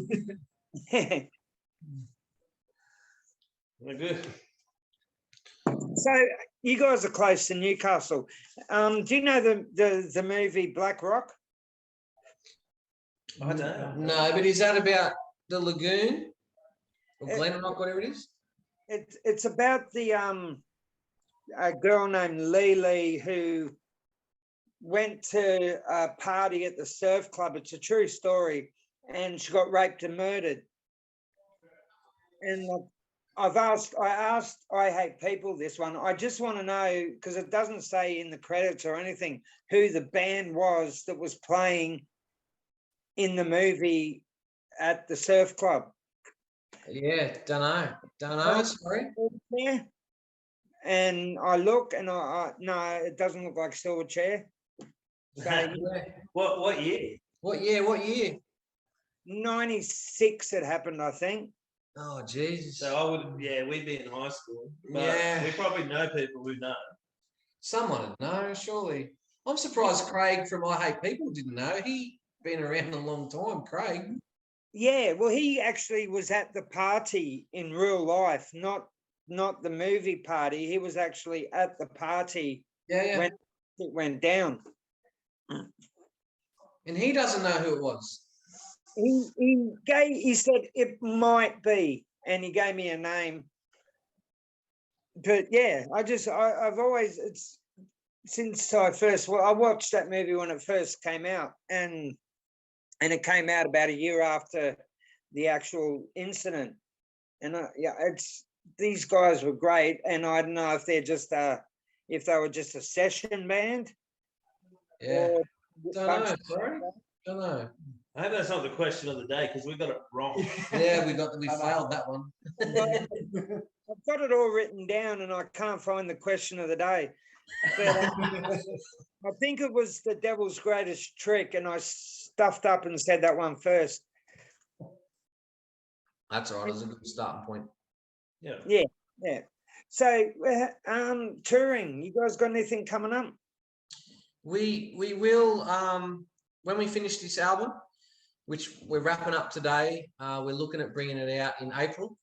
We're good. So you guys are close to Newcastle. Do you know the movie Black Rock? I don't know. No, but is that about the lagoon or Glenrock, whatever it is? It's about the a girl named Lily who went to a party at the surf club. It's a true story, and she got raped and murdered. And I Hate People this one. I just want to know, because it doesn't say in the credits or anything, who the band was that was playing in the movie at the surf club. Yeah, don't know. Sorry. Yeah. And I look and I no, it doesn't look like Silverchair. So Yeah. What year? What year? 96 it happened, I think. Oh, Jesus. So I would, yeah, we'd be in high school. But Yeah. we probably know people who know. Someone would know, surely. I'm surprised Craig from I Hate People didn't know. He been around a long time, Craig. Yeah, well, he actually was at the party in real life, not the movie party. He was actually at the party Yeah, yeah. when it went down. And he doesn't know who it was. He said it might be, and he gave me a name. But yeah, I've always, it's since I watched that movie when it first came out, and it came out about a year after the actual incident. And these guys were great, and I don't know if if they were just a session band. Yeah. or Don't bunch know, of- sorry. Don't know. I hope that's not the question of the day because we got it wrong. Yeah, we failed that one. I've got it all written down, and I can't find the question of the day. But I think it was The Devil's Greatest Trick, and I stuffed up and said that one first. That's all right. It was a good starting point. Yeah. Yeah. So, touring. You guys got anything coming up? We will when we finish this album, which we're wrapping up today. We're looking at bringing it out in April.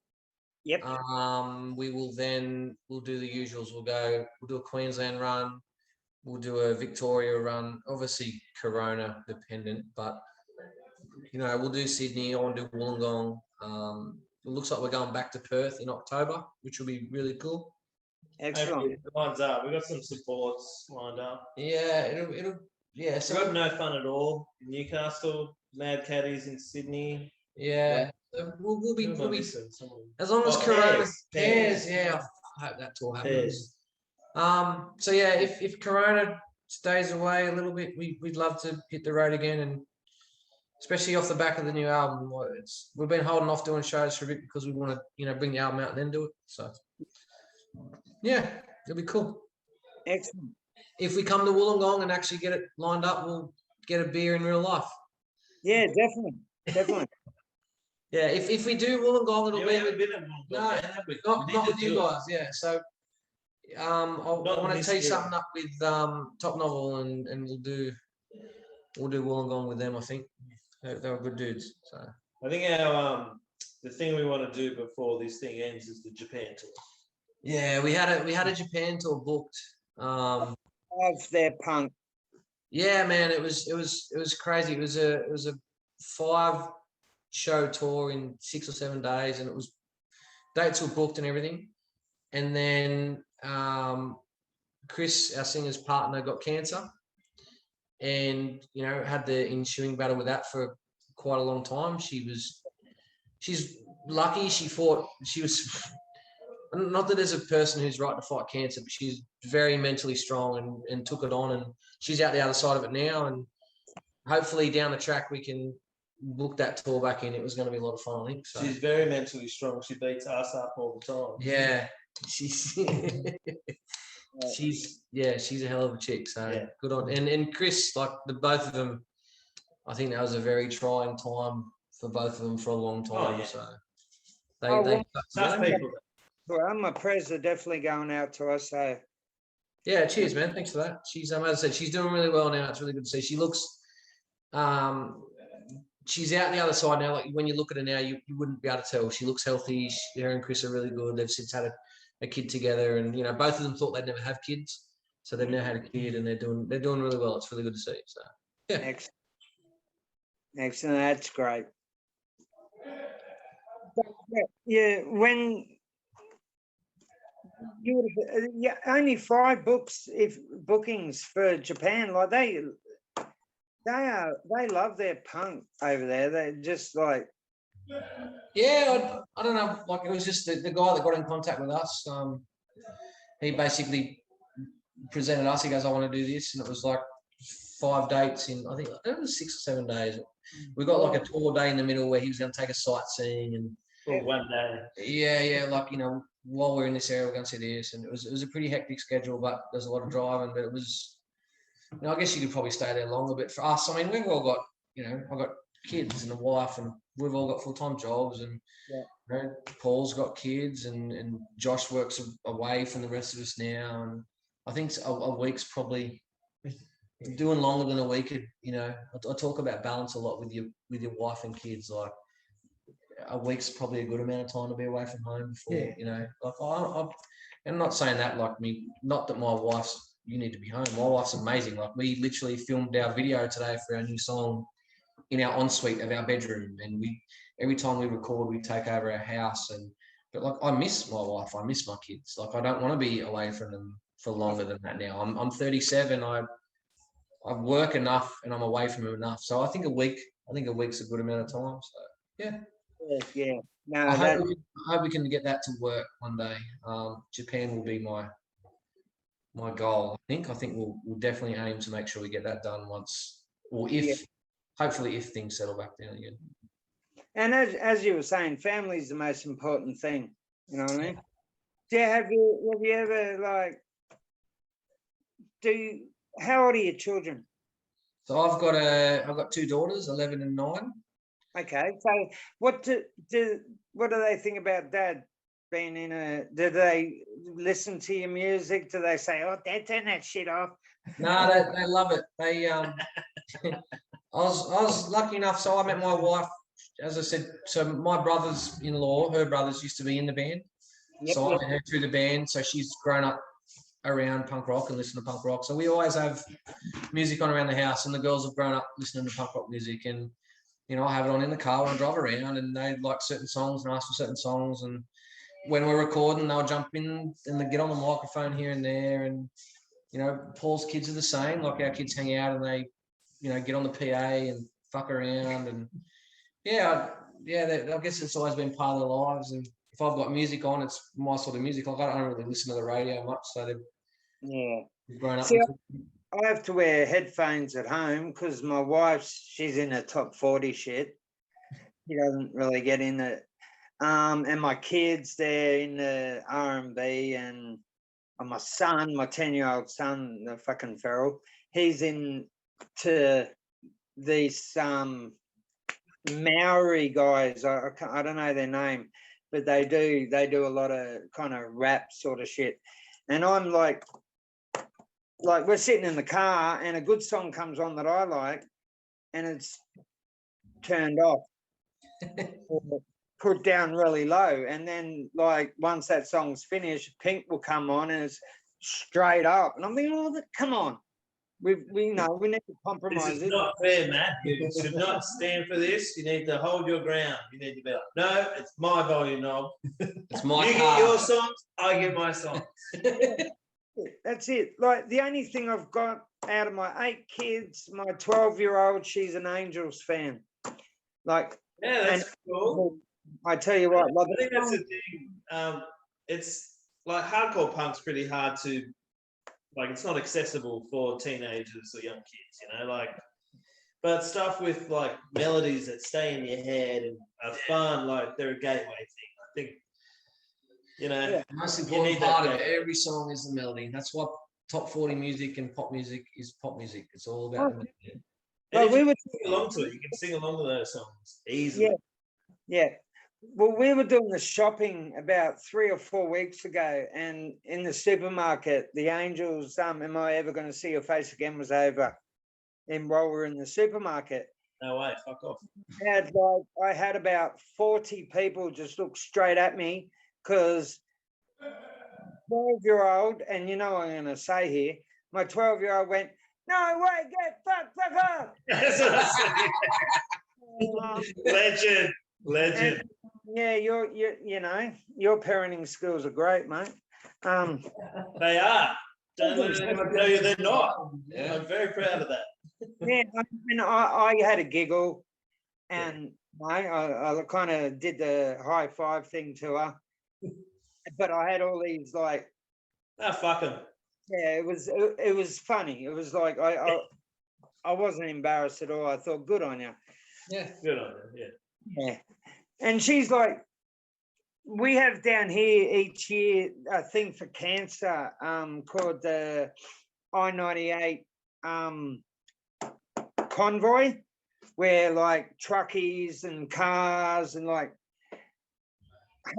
Yep. We'll do the usuals. We'll do a Queensland run. We'll do a Victoria run. Obviously Corona dependent, but we'll do Sydney. I want to do Wollongong. It looks like we're going back to Perth in October, which will be really cool. Excellent. Lines up. We've got some supports lined up. Yeah, it'll yeah. So we've got No Fun at All in Newcastle, Mad Caddies in Sydney. yeah. So we'll be as long as Oh, Corona Pairs. yeah. I hope that tour happens. So yeah, if Corona stays away a little bit, we'd love to hit the road again, and especially off the back of the new album. We've been holding off doing shows for a bit because we want to bring the album out and then do it. So yeah, it'll be cool. Excellent. If we come to Wollongong and actually get it lined up, we'll get a beer in real life. Yeah, definitely. Yeah, if we do Wollongong, it'll be with no, not with you guys. Yeah, so I want to tee year. something up with Top Novel, and we'll do Wollongong with them. I think they were good dudes. So I think our the thing we want to do before this thing ends is the Japan tour. yeah, we had a Japan tour booked. Of their punk. Yeah, man, it was crazy. It was a 5-show tour in 6 or 7 days, and dates were booked and everything. And then Chris, our singer's partner, got cancer, and had the ensuing battle with that for quite a long time. She's lucky. She was not that as a person who's right to fight cancer, but she's very mentally strong and took it on, and she's out the other side of it now. And hopefully down the track we can book that tour back in. It was going to be a lot of fun, I think. So. She's very mentally strong. She beats us up all the time. Yeah, she's a hell of a chick. So Yeah. good on. And Chris, like both of them, I think that was a very trying time for both of them for a long time. yeah. So Oh, Tough people. Well, my prayers are definitely going out to us. So yeah, cheers, man. Thanks for that. She's as I said, she's doing really well now. It's really good to see. She looks she's out the other side now. Like when you look at her now, you wouldn't be able to tell. She looks healthy. Her and Chris are really good. They've since had a kid together, and both of them thought they'd never have kids, so they've now had a kid, and they're doing really well. It's really good to see. So yeah, excellent. That's great. Yeah, when you would have, only 5 bookings for Japan. Like they love their punk over there. They're just like, yeah. I don't know. Like it was just the guy that got in contact with us. He basically presented us. He goes, "I want to do this," and it was like 5 dates in. I think it was 6 or 7 days. We got like a tour day in the middle where he was going to take us sightseeing and. For one day. Yeah, like while we're in this area, we're going to see this, and it was a pretty hectic schedule, but there's a lot of driving. But it was, I guess you could probably stay there longer. But for us, I mean, we've all got, I've got kids and a wife, and we've all got full-time jobs, and Yeah. you know, Paul's got kids, and Josh works away from the rest of us now, and I think a week's probably doing longer than a week. You know, I talk about balance a lot with your wife and kids. Like a week's probably a good amount of time to be away from home before, Yeah. you know, like I'm not saying that like me, not that my wife's, you need to be home. My wife's amazing. Like we literally filmed our video today for our new song in our ensuite of our bedroom. And every time we record, we take over our house. But like, I miss my wife. I miss my kids. Like I don't want to be away from them for longer than that now. I'm 37. I work enough and I'm away from them enough. So I think a week's a good amount of time. So yeah. Yeah. No, I that, hope we can get that to work one day. Japan will be my goal. I think we'll definitely aim to make sure we get that done once, or hopefully if things settle back down again. and as you were saying, family is the most important thing. You know what I mean? Have you ever like how old are your children? So I've got 2 daughters, 11 and 9. Okay, so what do they think about Dad being in a? Do they listen to your music? Do they say, "Oh, Dad, turn that shit off"? No, they love it. They I was lucky enough. So I met my wife, as I said. So my brothers-in-law, her brothers used to be in the band. Yep, So I yep. met her through the band. So she's grown up around punk rock and listen to punk rock. So we always have music on around the house, and the girls have grown up listening to punk rock music. And you know, I have it on in the car when I drive around, and they like certain songs and ask for certain songs. And when we're recording, they'll jump in and they get on the microphone here and there. And you know, Paul's kids are the same. Like our kids hang out and they, you know, get on the PA and fuck around. And I guess it's always been part of their lives. And if I've got music on, it's my sort of music. Like I don't really listen to the radio much, so they've grown up. See, I have to wear headphones at home because my she's in the top 40 shit. She doesn't really get in it. And my kids, they're in the R&B, and my son, my 10-year-old son, the fucking feral, he's into these Maori guys. I don't know their name, but they do a lot of kind of rap sort of shit. And I'm like we're sitting in the car and a good song comes on that I like, and it's turned off or put down really low. And then like once that song's finished, Pink will come on and it's straight up. And I'm thinking, oh, come on. We need to compromise. This is not fair, Matt. You should not stand for this. You need to hold your ground. You need to be like, no, it's my volume knob. It's my You car. get your songs, I get my songs. That's it. Like the only thing I've got out of my 8 kids, my 12-year-old, she's an Angels fan. Like, Yeah, that's cool. I tell you what, like, I think that's the thing. It's like hardcore punk's pretty hard to, like, it's not accessible for teenagers or young kids, you know, like, but stuff with like melodies that stay in your head and are fun, like they're a gateway thing. I think, you know, The most important part of every song is the melody. That's what top 40 music and pop music is. Pop music. It's all about the melody. And if you can sing along to it, you can sing along to those songs easily. Yeah. Well, we were doing the shopping about 3 or 4 weeks ago, and in the supermarket, the Angels, Am I Ever Going to See Your Face Again was over. And while we were in the supermarket, No way, fuck off. I had about 40 people just look straight at me because 12-year-old, and you know what I'm going to say here, my 12-year-old went, "No way, get fuck up." That's what I said. Legend. And, yeah, your parenting skills are great, mate. They are. Don't let anyone tell you they're not. Yeah. I'm very proud of that. Yeah, and I had a giggle, and I kind of did the high five thing to her, but I had all these like, Fuck them. yeah, it was funny. It was like I wasn't embarrassed at all. I thought, good on you. Yeah. Good on them, yeah. Yeah, and she's like, we have down here each year a thing for cancer called the I-98 convoy, where like truckies and cars and like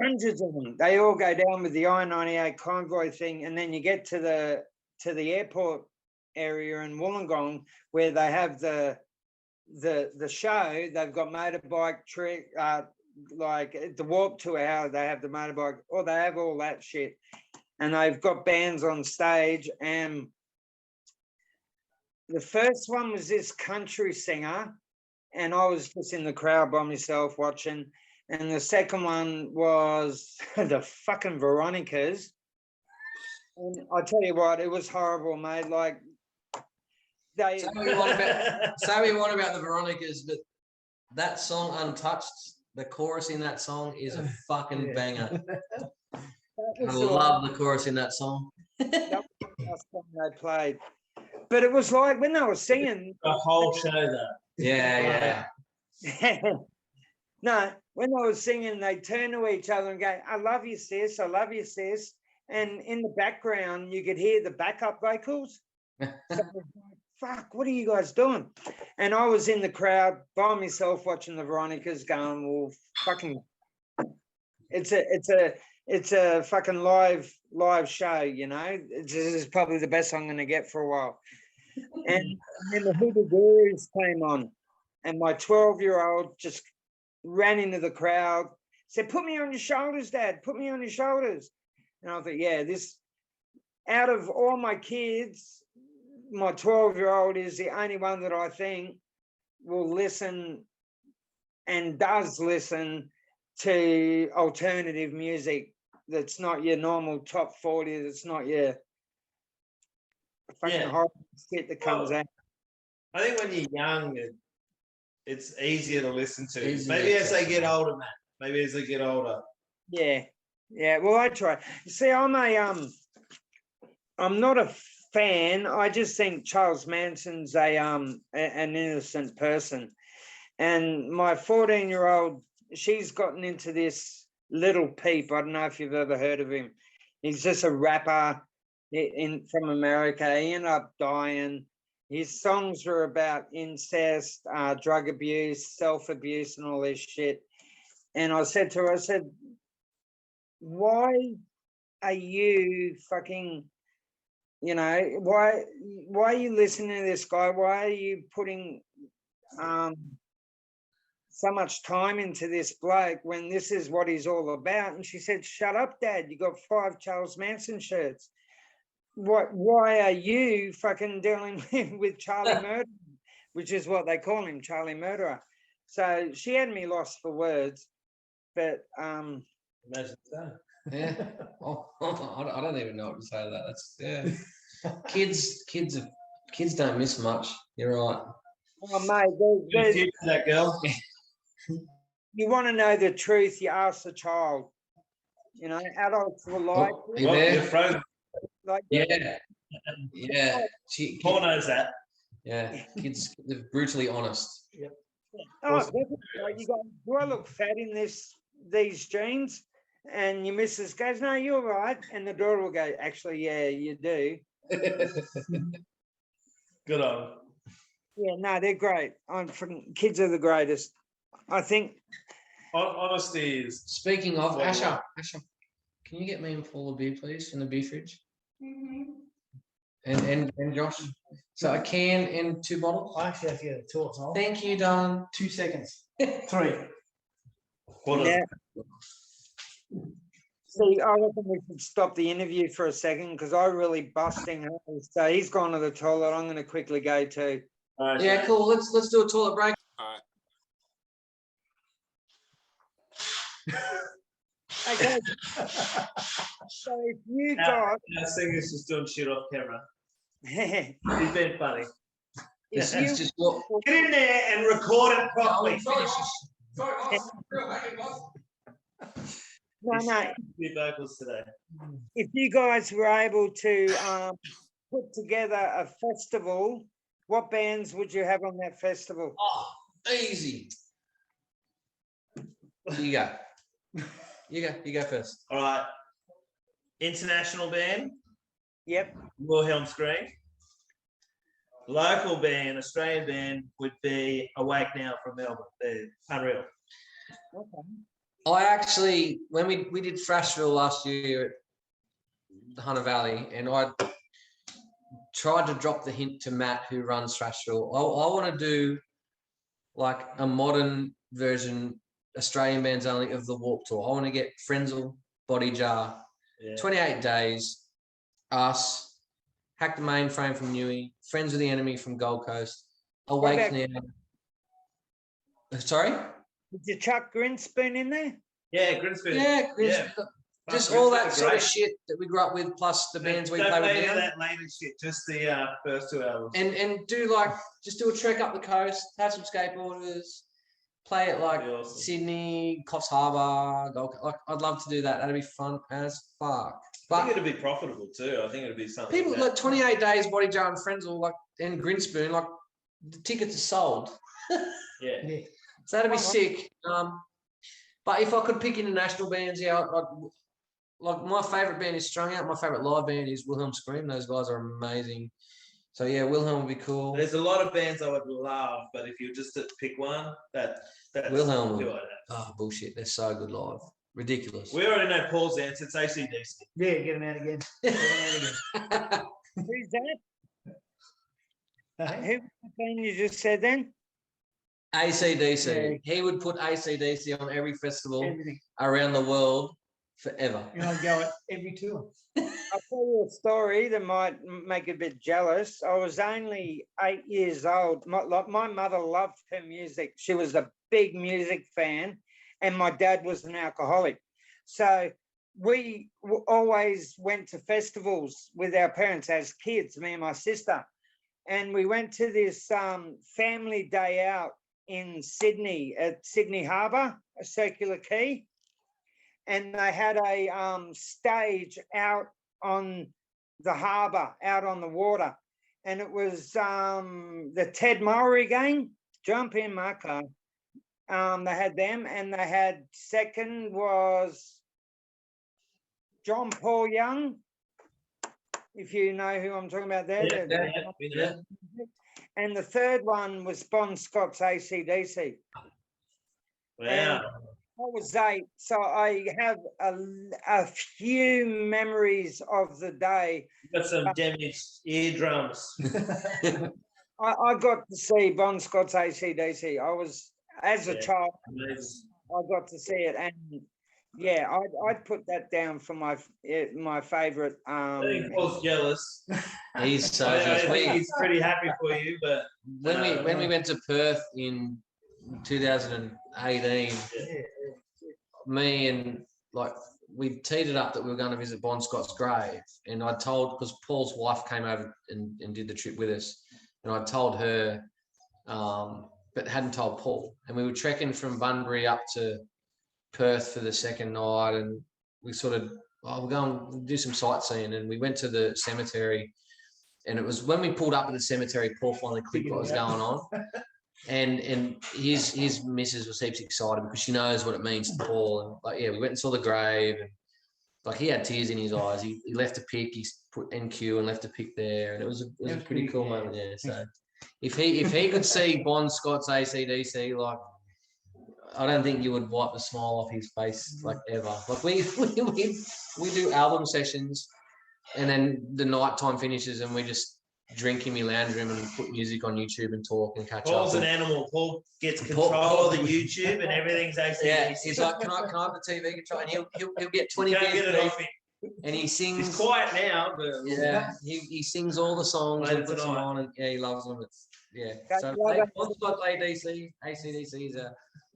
hundreds of them, they all go down with the I-98 convoy thing, and then you get to the airport area in Wollongong where they have the show. They've got motorbike trick, like at the Warp Tour, how they have the motorbike, or they have all that shit, and they've got bands on stage. And the first one was this country singer, and I was just in the crowd by myself watching. And the second one was the fucking Veronicas. And I tell you what, it was horrible, mate. Like they Say we want about the Veronicas, but that song Untouched, the chorus in that song is a fucking Yeah. banger. that I was the love the chorus in that song. last song they played. But it was like when they were singing, The whole show though. Yeah, no, when they were singing, they turn to each other and go, "I love you, sis. I love you, sis." And in the background, you could hear the backup vocals. So it was like, fuck, what are you guys doing? And I was in the crowd by myself watching the Veronicas, going, "Well, fucking, it's a fucking live show, you know. This is probably the best I'm going to get for a while." And then the Hoodoo Gurus came on, and my 12-year-old just ran into the crowd, said, "Put me on your shoulders, Dad. Put me on your shoulders." And I thought, yeah, this, out of all my kids, my 12-year-old is the only one that I think will listen and does listen to alternative music that's not your normal top 40, that's not your fucking Yeah. horrible shit that comes Well, out. I think when you're young, it's easier to listen to. Easier Maybe to as they listen get to. older, Matt. Maybe as they get older. Yeah. Yeah. Well, I try. See, I'm not a fan. I just think Charles Manson's an innocent person. And my 14-year-old, she's gotten into this Little Peep. I don't know if you've ever heard of him. He's just a rapper from America. He ended up dying. His songs were about incest, drug abuse, self-abuse, and all this shit. And I said to her, why are you fucking, why are you listening to this guy? Why are you putting so much time into this bloke when this is what he's all about? And she said, "Shut up, Dad. You got 5 Charles Manson shirts. Why are you fucking dealing with Charlie Murderer?" Which is what they call him, Charlie Murderer. So she had me lost for words, but Imagine so. Yeah. Oh, I don't even know what to say to that. That's kids don't miss much. You're right. oh mate, Good future, that girl. you want to know the truth, you ask the child. Adults will lie. Oh, are you Well, there? you're frozen. Like, Yeah. Paul knows that. Yeah. Kids, they're brutally honest. oh, definitely. Like, you go, "Do I look fat in these jeans?" And your missus goes, "No, you're right." And the daughter will go, "Actually, yeah, you do." Good on. Yeah, no, they're great. Kids are the greatest. I think. Honesty is. Speaking of, Well, Asher, can you get me a full of beer, please, from the beer fridge? And Josh, so a can and 2 bottles. I actually have to get a torch on. Thank you, darling. 2 seconds. 3. What Yeah. See, I reckon we should stop the interview for a second because I really busting her. So he's gone to the toilet. I'm going to quickly go too. Yeah, cool. Let's do a toilet break. Okay. So if you got, Our singer's just doing shit off camera. if He's been funny. This you, is just what. Get in there and record it properly. no, New vocals today. if you guys were able to put together a festival, what bands would you have on that festival? Oh, easy. You go. You go first. All right. International band, Yep. Wilhelm Scream. local band, Australian band, would be Awake Now from Melbourne. They're unreal. Okay. I actually, when we did Thrashville last year at the Hunter Valley, and I tried to drop the hint to Matt, who runs Thrashville. I want to do like a modern version, Australian bands only, of the Warp Tour. I want to get Frenzel, Body Jar, Yeah. 28 Days, us, Hack the Mainframe from Newey, Friends of the Enemy from Gold Coast, Awake Now. Sorry? Did you chuck Grinspoon in there? Yeah, Grinspoon. Yeah, Yeah. just Fuck, all Grinspoon that are sort of great. shit that we grew up with, plus the bands we Don't play with play any now. of that later shit, just the first 2 albums. And just do a trek up the coast, have some skateboarders, play at like That'd be awesome. Sydney, Coffs Harbour. Like, I'd love to do that. That'd be fun as fuck. I think But it'd be profitable too. I think it'd be something. people that- like 28 Days, Body Jar and Frenzel, like, and Grinspoon, like the tickets are sold. Yeah. Yeah. So that'd be sick. But if I could pick international bands, yeah, like my favorite band is Strung Out. My favorite live band is Wilhelm Scream. Those guys are amazing. So yeah, Wilhelm would be cool. There's a lot of bands I would love, but if you were just to pick one, that's Wilhelm. who I'd have. Oh, bullshit. They're so good live. Ridiculous. We already know Paul's answer. It's AC/DC. Yeah, get him out again. Get him out again. Who's that? Hey? Who was the band you just said then? AC/DC. He would put AC/DC on every festival Everything. around the world forever. And I'd go at every tour. I'll tell you a story that might make you a bit jealous. I was only 8 years old. My mother loved her music. She was a big music fan, and my dad was an alcoholic. So we always went to festivals with our parents as kids, me and my sister. And we went to this family day out in Sydney at Sydney Harbour, a Circular Quay. And they had a stage out on the harbour, out on the water. And it was the Ted Mowry gang, Jump In My Car. They had them, and they had second was John Paul Young, if you know who I'm talking about there. Yeah. And the third one was Bon Scott's AC/DC. Wow. I was 8, so I have a few memories of the day. You've got some damaged eardrums. I got to see Bon Scott's AC/DC. I was, as a Yeah. child, Amazing. I got to see it, and yeah, I'd put that down for my favorite. I think Paul's jealous. He's so I good. think he's pretty happy for you, but When we went to Perth in 2018, me and we teed it up that we were going to visit Bon Scott's grave, and I told, because Paul's wife came over and did the trip with us, and I told her, but hadn't told Paul. And we were trekking from Bunbury up to Perth for the second night, and we sort of, we're going to do some sightseeing, and we went to the cemetery. And it was when we pulled up at the cemetery, Paul finally clicked what was going on. And his missus was heaps excited because she knows what it means to Paul. And we went and saw the grave, and he had tears in his eyes. He left a pic, he put NQ and left a pic there, and it was a pretty cool moment. Yeah. So if he could see Bon Scott's AC/DC, I don't think you would wipe the smile off his face ever. We do album sessions, and then the nighttime finishes, and we just drink in my lounge room and put music on YouTube and talk and catch Paul's up. an animal. Paul gets control of the YouTube and everything's AC/DC. Yeah, he's like, can I have the TV control? And he'll get 20 You can't get it beers off him. and he sings. He's quiet now, but Yeah, he sings all the songs Later and puts them tonight. on, and he loves them. Don't So love it. Bon Scott AC/DC is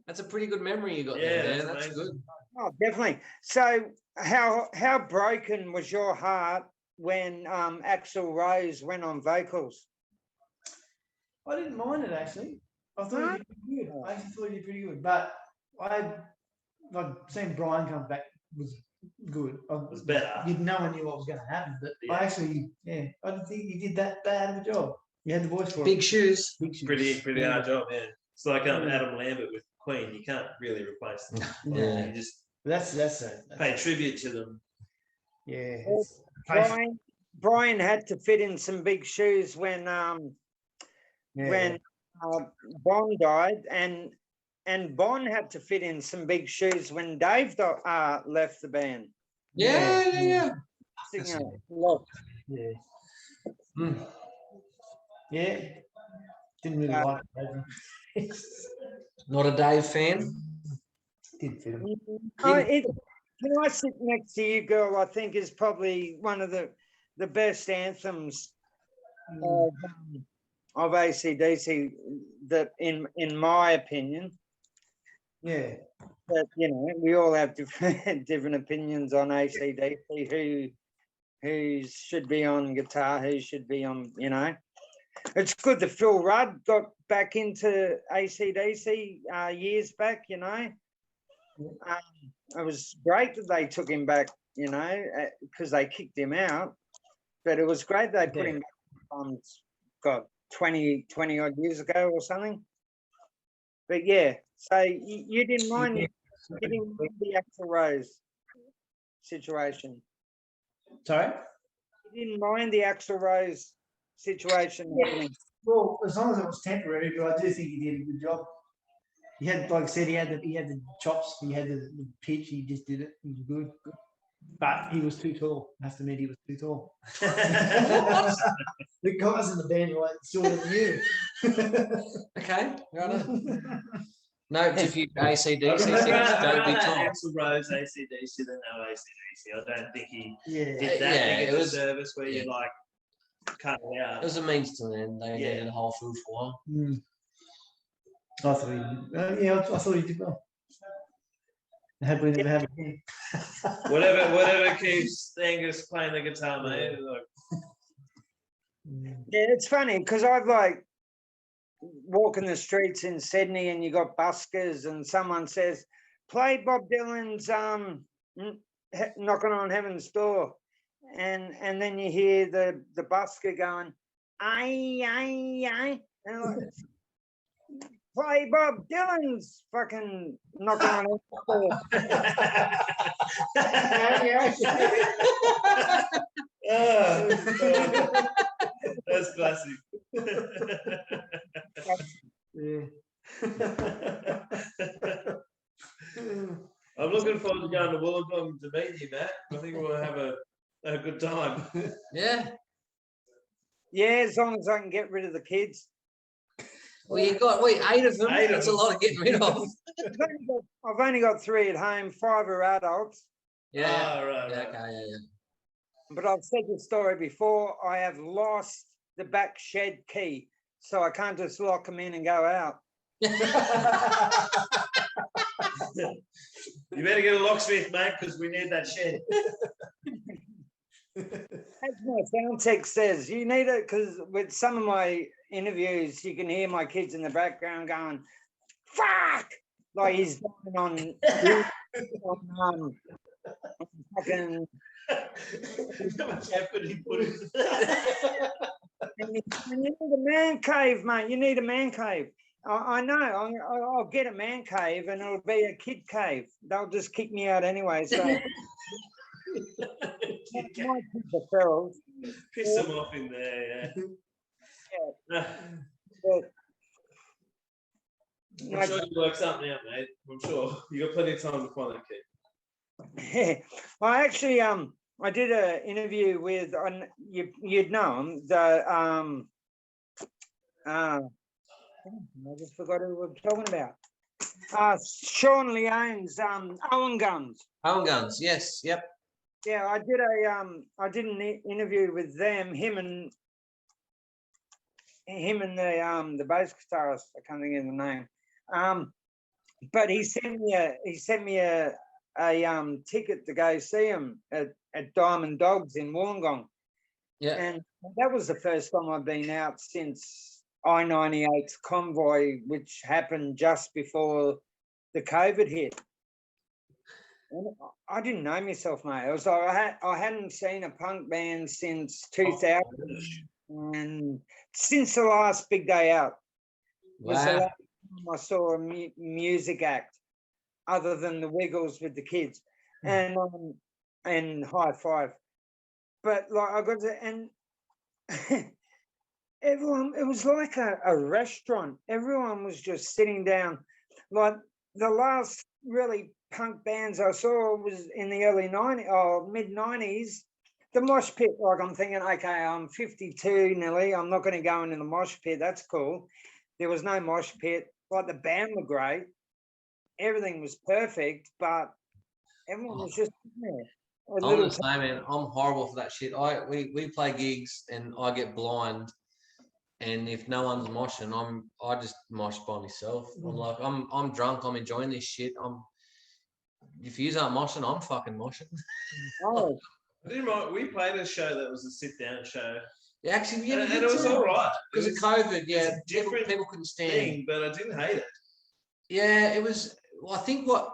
that's a pretty good memory you got Yeah, there. that's That's amazing. good. Oh, definitely. So how broken was your heart when Axl Rose went on vocals? I didn't mind it actually. I thought he did pretty good. I actually thought he did pretty good. But seeing Brian come back was good. it was better. No one knew what was going to happen, but Yeah. I didn't think he did that bad of a job. You had the voice for Big it. shoes. Big shoes. Pretty hard job, yeah. It's like Adam Lambert with Queen. You can't really replace them. Yeah. You just That's pay tribute to them. yeah. Well, it's- Brian had to fit in some big shoes when when Bon died, and Bon had to fit in some big shoes when Dave left the band. Yeah. You That's know, look, Yeah. Mm. Yeah. Didn't really like it. Not a Dave fan. Didn't fit him. Can I sit next to you, girl? I think is probably one of the best anthems of AC/DC that, in my opinion, Yeah. that we all have different different opinions on AC/DC. Who should be on guitar? Who should be on? It's good that Phil Rudd got back into AC/DC years back. It was great that they took him back. Because they kicked him out, but it was great they put him back. God, 20 odd years ago or something. But yeah, so you didn't mind, the Axl Rose situation. Sorry? You didn't mind the Axl Rose situation happening. Well, as long as it was temporary, but I do think he did a good job. He had, like I said, he had the chops, he had the pitch, he just did it. He was good. But he was too tall. I have to admit, he was too tall. The guys in the band were like shorter than you. Okay, right. No, if you AC/DC I'd things, don't be rather tall. Axl Rose AC/DC than no AC/DC. I don't think he Yeah. did that Yeah, big it of a was- service where you like cut it It out. was a means to an end. They Yeah. needed a whole food for a while. I thought he did. Yeah, I thought he did well. Hope we never have it again. Whatever keeps Angus playing the guitar, mate. Like, Yeah, it's funny because I've like walking the streets in Sydney and you got buskers and someone says, play Bob Dylan's Knocking on Heaven's Door. And then you hear the busker going, aye. And I'm like, play Bob Dylan's fucking Knocking on Heaven's Door. That's classic. Yeah. I'm looking forward to going to Wollongong to meet you, Matt. I think we'll have a good time. Yeah. Yeah, as long as I can get rid of the kids. Well, you got 8 of them. 8 of That's a them. lot of getting rid of. I've only got 3 at home, 5 are adults. Yeah. Ah, right, Yeah. right. Okay. Yeah. But I've said the story before. I have lost the back shed key, so I can't just lock them in and go out. You better get a locksmith, mate, because we need that shed. As my sound tech says, you need it because with some of my interviews, you can hear my kids in the background going, "Fuck!" Like he's going on fucking. How much effort he put in. And you need a man cave, mate. You need a man cave. I know. I'll get a man cave, and it'll be a kid cave. They'll just kick me out anyway. So my kids are ferals. Piss them off in there, yeah. But I'm sure you'll work something out, mate. I'm sure. You got plenty of time to find that kid. I actually I did an interview with you'd know him, the I just forgot who we were talking about. Sean Leone's Owen Guns. Owen Guns. Yes. Yep. Yeah, I did an interview with them, him and the bass guitarist, I can't think of the name. But he sent me a ticket to go see him at Diamond Dogs in Wollongong. Yeah. And that was the first time I've been out since I-98's convoy, which happened just before the COVID hit. And I didn't know myself, mate. It was like I hadn't seen a punk band since 2000, and since the last Big Day Out was the Wow. last time I saw a music act other than the Wiggles with the kids and High Five. But like I got to, and everyone, it was like a restaurant. Everyone was just sitting down. Like the last really punk bands I saw was in the early 90s or mid 90s. The mosh pit, like I'm thinking, okay, I'm 52 nearly. I'm not going to go into the mosh pit. That's cool. There was no mosh pit. Like the band were great. Everything was perfect, but everyone was just there. A I'm little the same, man. I'm horrible for that shit. We play gigs and I get blind, and if no one's moshing, I just mosh by myself. I'm like, I'm drunk. I'm enjoying this shit. If you aren't moshing, I'm fucking moshing. oh, I didn't mind. We played a show that was a sit-down show, Yeah, actually, yeah, and it was all right. because of COVID. Yeah, a different people couldn't stand. thing, but I didn't hate it. Yeah, it was. Well, I think what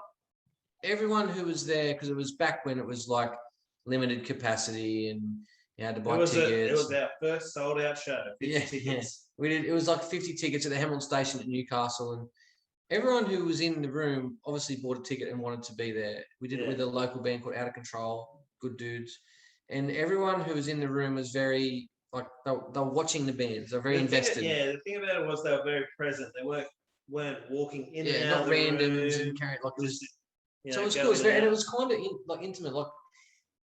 everyone who was there, because it was back when it was like limited capacity and you had to buy It tickets. was our first sold-out show. 50 Yeah, tickets. we did. It was like 50 tickets at the Hamilton Station at Newcastle, and everyone who was in the room obviously bought a ticket and wanted to be there. We did it with a local band called Out of Control, good dudes, and everyone who was in the room was very like they were watching the bands. They're very invested. The thing about it was they were very present. They weren't walking in and out not of the randoms room. and carrying like it was. You So know, it was cool. going And it out. was kind of like intimate. Like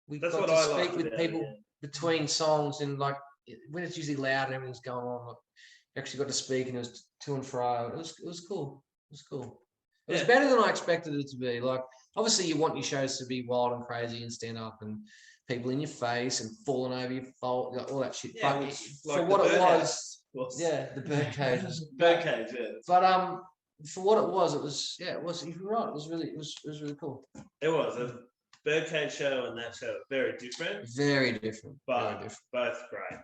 we That's got what to I speak liked with about people it, between songs, and like when it's usually loud and everything's going on, like you actually got to speak, and it was to and fro. It was cool. It was cool. It was Yeah. better than I expected it to be. Like obviously you want your shows to be wild and crazy and stand up and people in your face and falling over your fault, like, all that shit. Yeah, but which, for like what the it birdhouse was, yeah, the birdcage. birdcage. Yeah, But for what it was yeah, it was. You're right. It was really cool. it was a birdcage show and that show are very different, Very different. but Very different. both great.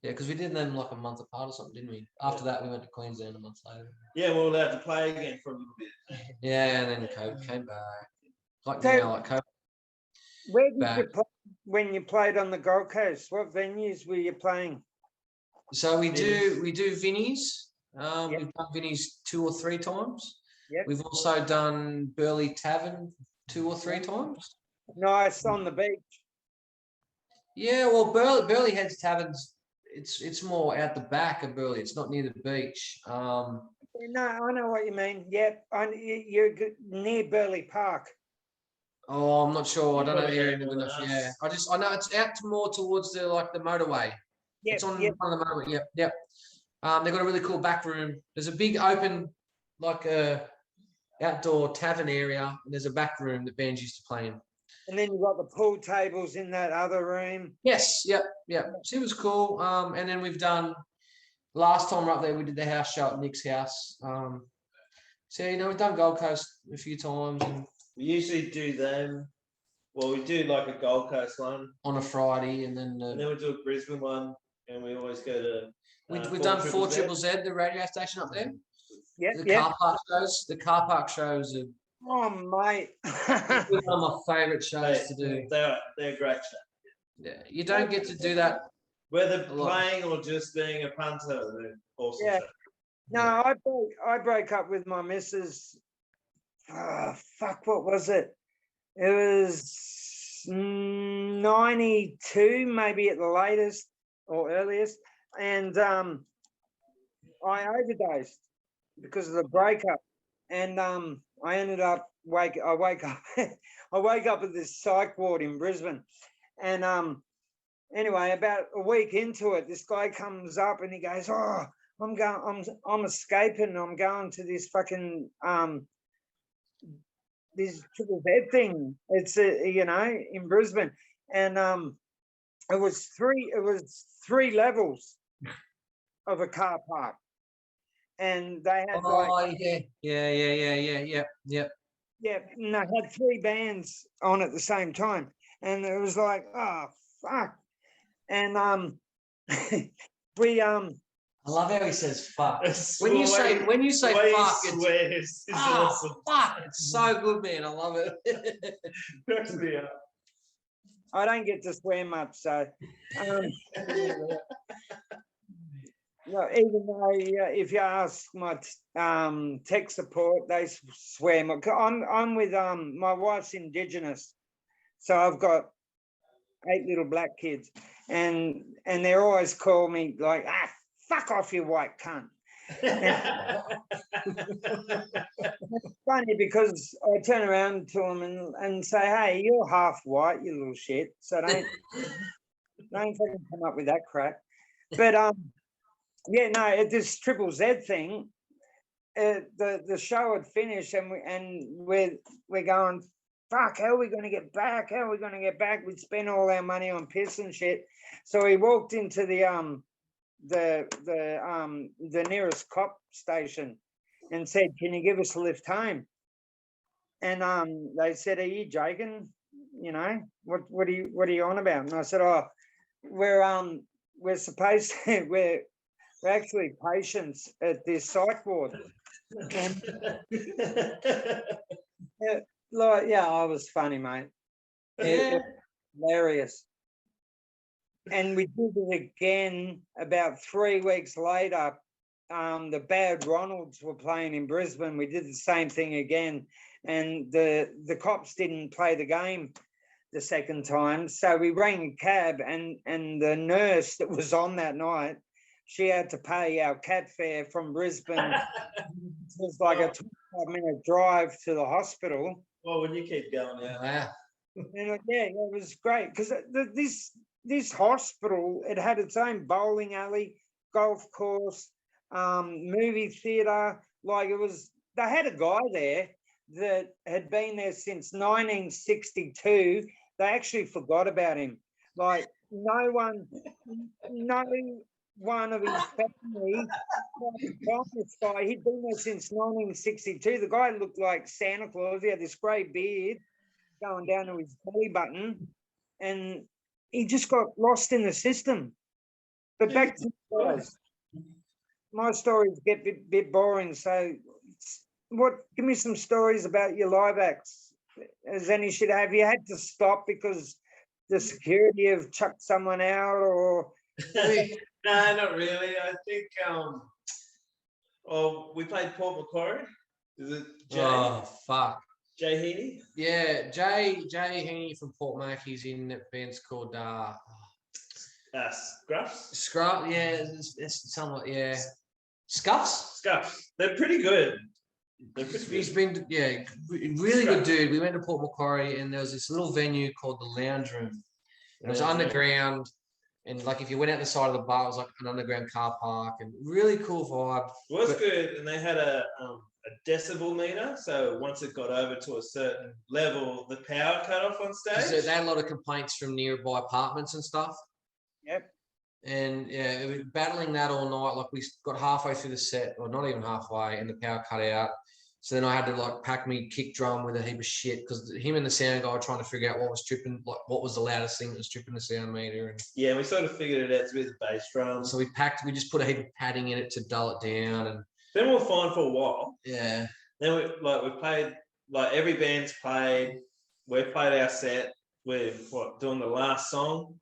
Yeah, because we did them like a month apart or something, didn't we? After that, we went to Queensland a month later. Yeah, we were allowed to play again for a little bit. Yeah, and then COVID came back. Like So- now, like COVID where did back. you play when you played on the Gold Coast? What venues were you playing? So we do Vinnie's. Vinnie's. Yep. We've done Vinnie's 2 or 3 times. Yep. We've also done Burley Tavern 2 or 3 times. Nice on the beach. Yeah, well, Burley Heads Taverns. It's more out the back of Burley. It's not near the beach. No, I know what you mean. Yep, you're near Burley Park. Oh, I'm not sure. I don't know the Probably area more well than enough. us. Yeah, I know it's out more towards the motorway. Yep, It's on yep. one of the motorway. Yep. They've got a really cool back room. There's a big open, like outdoor tavern area, and there's a back room that bands used to play in. And then you've got the pool tables in that other room. Yes. Yep. So it was cool. And then we've done last time we're up there. We did the house show at Nick's house. So we've done Gold Coast a few times and We usually do them. Well, we do like a Gold Coast one, on a Friday, and then and then we do a Brisbane one, and we always go to. we've done 4ZZZ, the radio station up there. Yep, The yep. car park shows. The car park shows are Oh, mate. one of my favourite shows to do. They're great shows. Yeah, you don't get to do that. Whether A lot. playing or just being a punter, they're awesome. Yeah. shows. No, I broke up with my missus. Fuck, what was it? It was 92, maybe at the latest or earliest. And I overdosed because of the breakup. And I ended up I wake up I wake up at this psych ward in Brisbane. And anyway, about a week into it, this guy comes up and he goes, "Oh, I'm escaping. I'm going to this fucking this triple bed thing. It's in Brisbane." And it was three levels of a car park. And they had Yeah. and they had 3 bands on at the same time. And it was like, oh fuck. And we I love how he says fuck. It's When you the say the way he fuck, it's swears is awesome. fuck. It's so good, man. I love it. Cracks me up. I don't get to swear much, so no, even though if you ask my tech support, they swear more. I'm with my wife's Indigenous, so I've got 8 little black kids, and they always call me like fuck off, you white cunt. Funny because I turn around to him and say, hey, you're half white, you little shit. So don't fucking come up with that crap. But yeah, no, this Triple Z thing, the show had finished and we're going, fuck, how are we going to get back? How are we going to get back? We'd spent all our money on piss and shit. So we walked into the nearest cop station and said, can you give us a lift home? And they said, are you joking? You know, what are you on about? And I said, oh, we're supposed to, we're actually patients at this psych ward. And, I was funny, mate. It was hilarious. And we did it again about 3 weeks later. The Bad Ronalds were playing in Brisbane. We did the same thing again. And the cops didn't play the game the second time. So we rang a cab and the nurse that was on that night, she had to pay our cat fare from Brisbane. It was like a 25-minute drive to the hospital. Well, when you keep going, Wow. And yeah, it was great because this hospital, it had its own bowling alley, golf course, movie theatre. Like they had a guy there that had been there since 1962. They actually forgot about him. Like no one of his family. This guy, he'd been there since 1962. The guy looked like Santa Claus. He had this grey beard going down to his belly button, and he just got lost in the system. But back to my stories get a bit boring. So, give me some stories about your live acts. Has any shit? Have you had to stop because the security have chucked someone out, or? No, not really. I think we played Port Macquarie. Is it Jay? Oh, fuck. Jay Heaney? Yeah, Jay Heaney from Port Mac. He's in a band's called Scruffs? Scruff. Yeah, it's somewhat, yeah. Scuffs? Scuffs. They're pretty good. He's been, really good dude. We went to Port Macquarie and there was this little venue called the Lounge Room. It was underground. And like if you went out the side of the bar, it was like an underground car park and really cool vibe. It was good. And they had a decibel meter. So once it got over to a certain level, the power cut off on stage. So they had a lot of complaints from nearby apartments and stuff. Yep. And yeah, it was battling that all night. Like we got halfway through the set, or not even halfway, and the power cut out. So then I had to like pack me kick drum with a heap of shit because him and the sound guy were trying to figure out what was tripping, like what was the loudest thing that was tripping the sound meter. And yeah, we sort of figured it out to be the bass drum. so we just put a heap of padding in it to dull it down. And then we were fine for a while. Yeah. Then we played, like every band's played. We've played our set. We're doing the last song.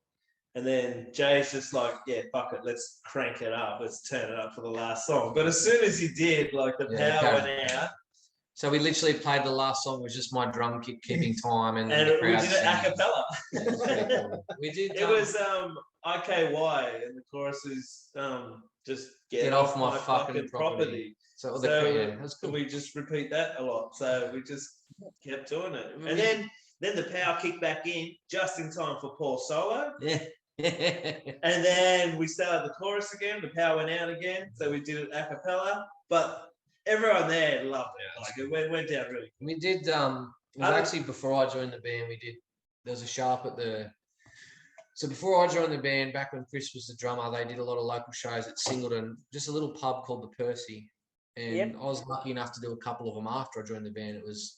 And then Jay's just like, yeah, fuck it, let's crank it up. Let's turn it up for the last song. But as soon as he did, like the power went out. So we literally played the last song, was just my drum kit keeping time. And we did it a cappella. Yeah, cool. We did. It was IKY, and the chorus is just get off my fucking property. So that's cool. We just repeat that a lot. So we just kept doing it. And then the power kicked back in just in time for Paul's solo. Yeah. And then we started the chorus again. The power went out again. So we did it a cappella. But everyone there loved it. Like it went down really good. We did, it was actually before I joined the band, there was a show up so before I joined the band, back when Chris was the drummer, they did a lot of local shows at Singleton, just a little pub called the Percy. And I was lucky enough to do a couple of them after I joined the band. It was,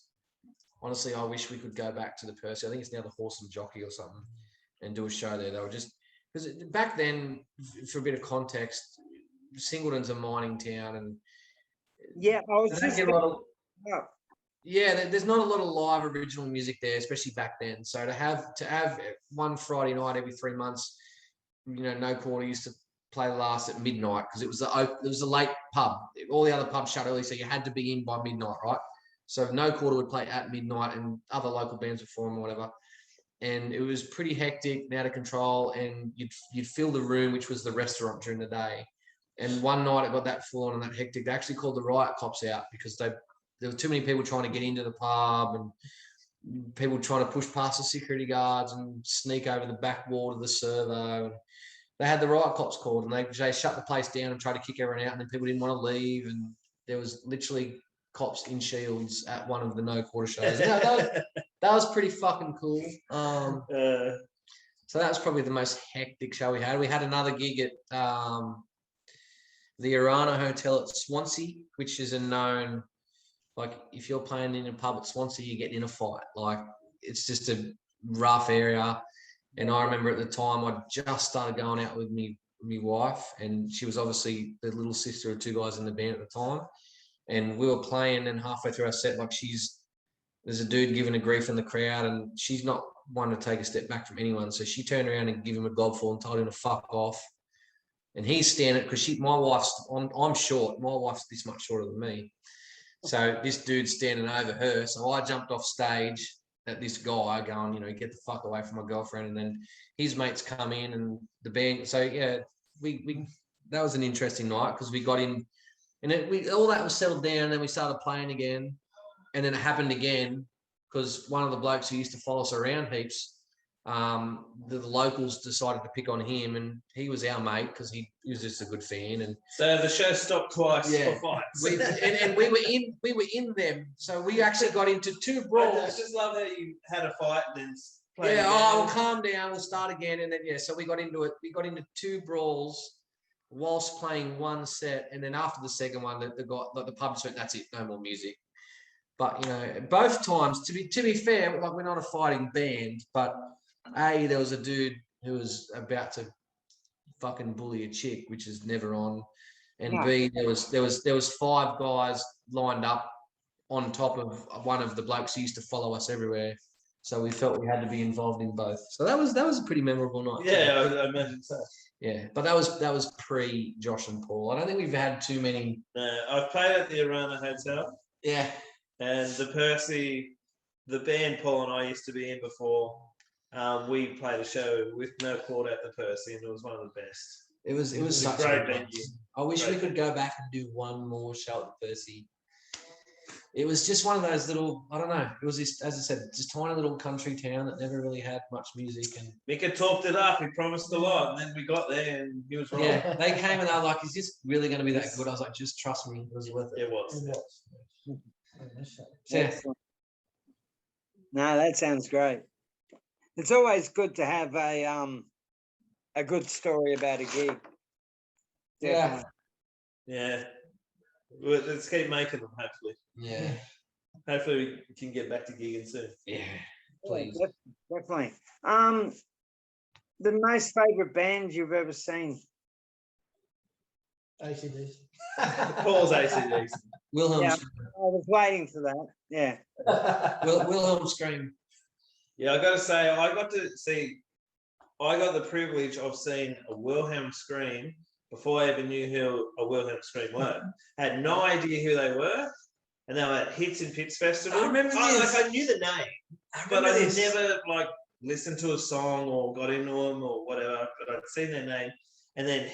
honestly, I wish we could go back to the Percy. I think it's now the Horse and Jockey or something, and do a show there. They were just, because back then, for a bit of context, Singleton's a mining town, and yeah, I was just there's not a lot of live original music there, especially back then. So to have one Friday night every 3 months, No Quarter used to play last at midnight because it was a late pub. All the other pubs shut early, so you had to be in by midnight, right? So No Quarter would play at midnight, and other local bands would form or whatever. And it was pretty hectic and out of control. And you'd fill the room, which was the restaurant during the day. And one night it got that full on and that hectic. They actually called the riot cops out because there were too many people trying to get into the pub and people trying to push past the security guards and sneak over the back wall to the servo. And they had the riot cops called and they shut the place down and tried to kick everyone out. And then people didn't want to leave. And there was literally cops in shields at one of the no quarter shows. That was pretty fucking cool. So that was probably the most hectic show we had. We had another gig at the Arana Hotel at Swansea, which is a known, like, if you're playing in a pub at Swansea, you get in a fight. Like, it's just a rough area. And I remember at the time, I just started going out with me wife, and she was obviously the little sister of two guys in the band at the time. And we were playing, and halfway through our set, like, there's a dude giving a grief in the crowd, and she's not one to take a step back from anyone. So she turned around and gave him a gobful and told him to fuck off. And he's standing, because I'm short. My wife's this much shorter than me. So this dude's standing over her. So I jumped off stage at this guy going, get the fuck away from my girlfriend. And then his mates come in and the band. So yeah, we that was an interesting night because we got in and all that was settled down. And then we started playing again. And then it happened again because one of the blokes who used to follow us around heaps, the locals decided to pick on him, and he was our mate because he was just a good fan. And so the show stopped twice for fights. we were in them, so we actually got into two brawls. I just love how you had a fight and then played yeah. again. Oh, we'll calm down. We'll start again, and then so we got into it. We got into two brawls whilst playing one set, and then after the second one, the pub said, "That's it, no more music." But both times, to be fair, like, we're not a fighting band, but there was a dude who was about to fucking bully a chick, which is never on, and B, there was five guys lined up on top of one of the blokes who used to follow us everywhere, so we felt we had to be involved in both. So that was a pretty memorable night. Yeah, I imagine so. Yeah, but that was pre Josh and Paul. I don't think we've had too many. I've played at the Arana Hotel. Yeah. And the band Paul and I used to be in before, we played a show with No Quarter at the Percy, and it was one of the best. It was such a great good venue. I wish we could go back and do one more show at the Percy. It was just one of those little, I don't know, it was this, as I said, just tiny little country town that never really had much music. And Mika talked it up, he promised a lot, and then we got there and he was wrong. Yeah, they came and they were like, is this really going to be that good? I was like, just trust me, it was worth it. It was. Yeah. No, that sounds great. It's always good to have a good story about a gig. Yeah. Yeah. Well, let's keep making them, hopefully. Yeah. Hopefully we can get back to gigging soon. Yeah. Please. Definitely. The most favorite band you've ever seen? ACDC. Paul's ACDC. Wilhelm. Yeah, I was waiting for that. Yeah. Wilhelm Scream. Yeah, I got to say, I got the privilege of seeing a Wilhelm Scream before I ever knew who a Wilhelm Scream were. Had no idea who they were, and they were at Hits and Pits Festival. I remember this. I knew the name, but I had never listened to a song or got into them or whatever. But I'd seen their name, and then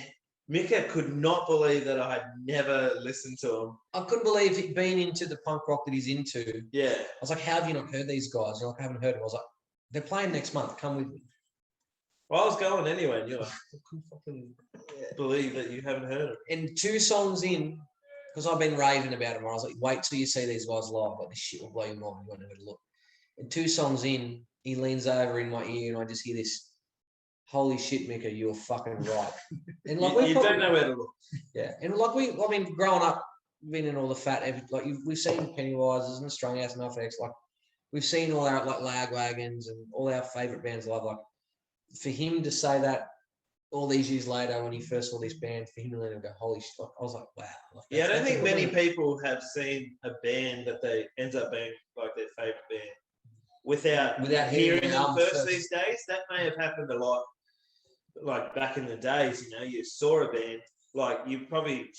Mika could not believe that I had never listened to them. I couldn't believe he'd been into the punk rock that he's into. Yeah. I was like, how have you not heard these guys? You're like, I haven't heard them. I was like, they're playing next month. Come with me. Well, I was going anyway, and you're like, I couldn't fucking believe that you haven't heard it. And 2 songs in, because I've been raving about them, I was like, wait till you see these guys live. Like, this shit will blow your mind. You won't know where to look. And 2 songs in, he leans over in my ear, and I just hear this, holy shit, Mika, you're fucking right. And You don't know where to look. Yeah, and growing up, being in all the fat, we've seen Pennywises and Strung Out and NoFX, we've seen all our Lagwagons and all our favourite bands live. For him to say that all these years later, when he first saw this band, for him to let him go, holy shit, I was like, wow. I don't think many people have seen a band that they ends up being their favourite band without hearing them first these days. That may have happened a lot. Back in the days, you saw a band, you probably,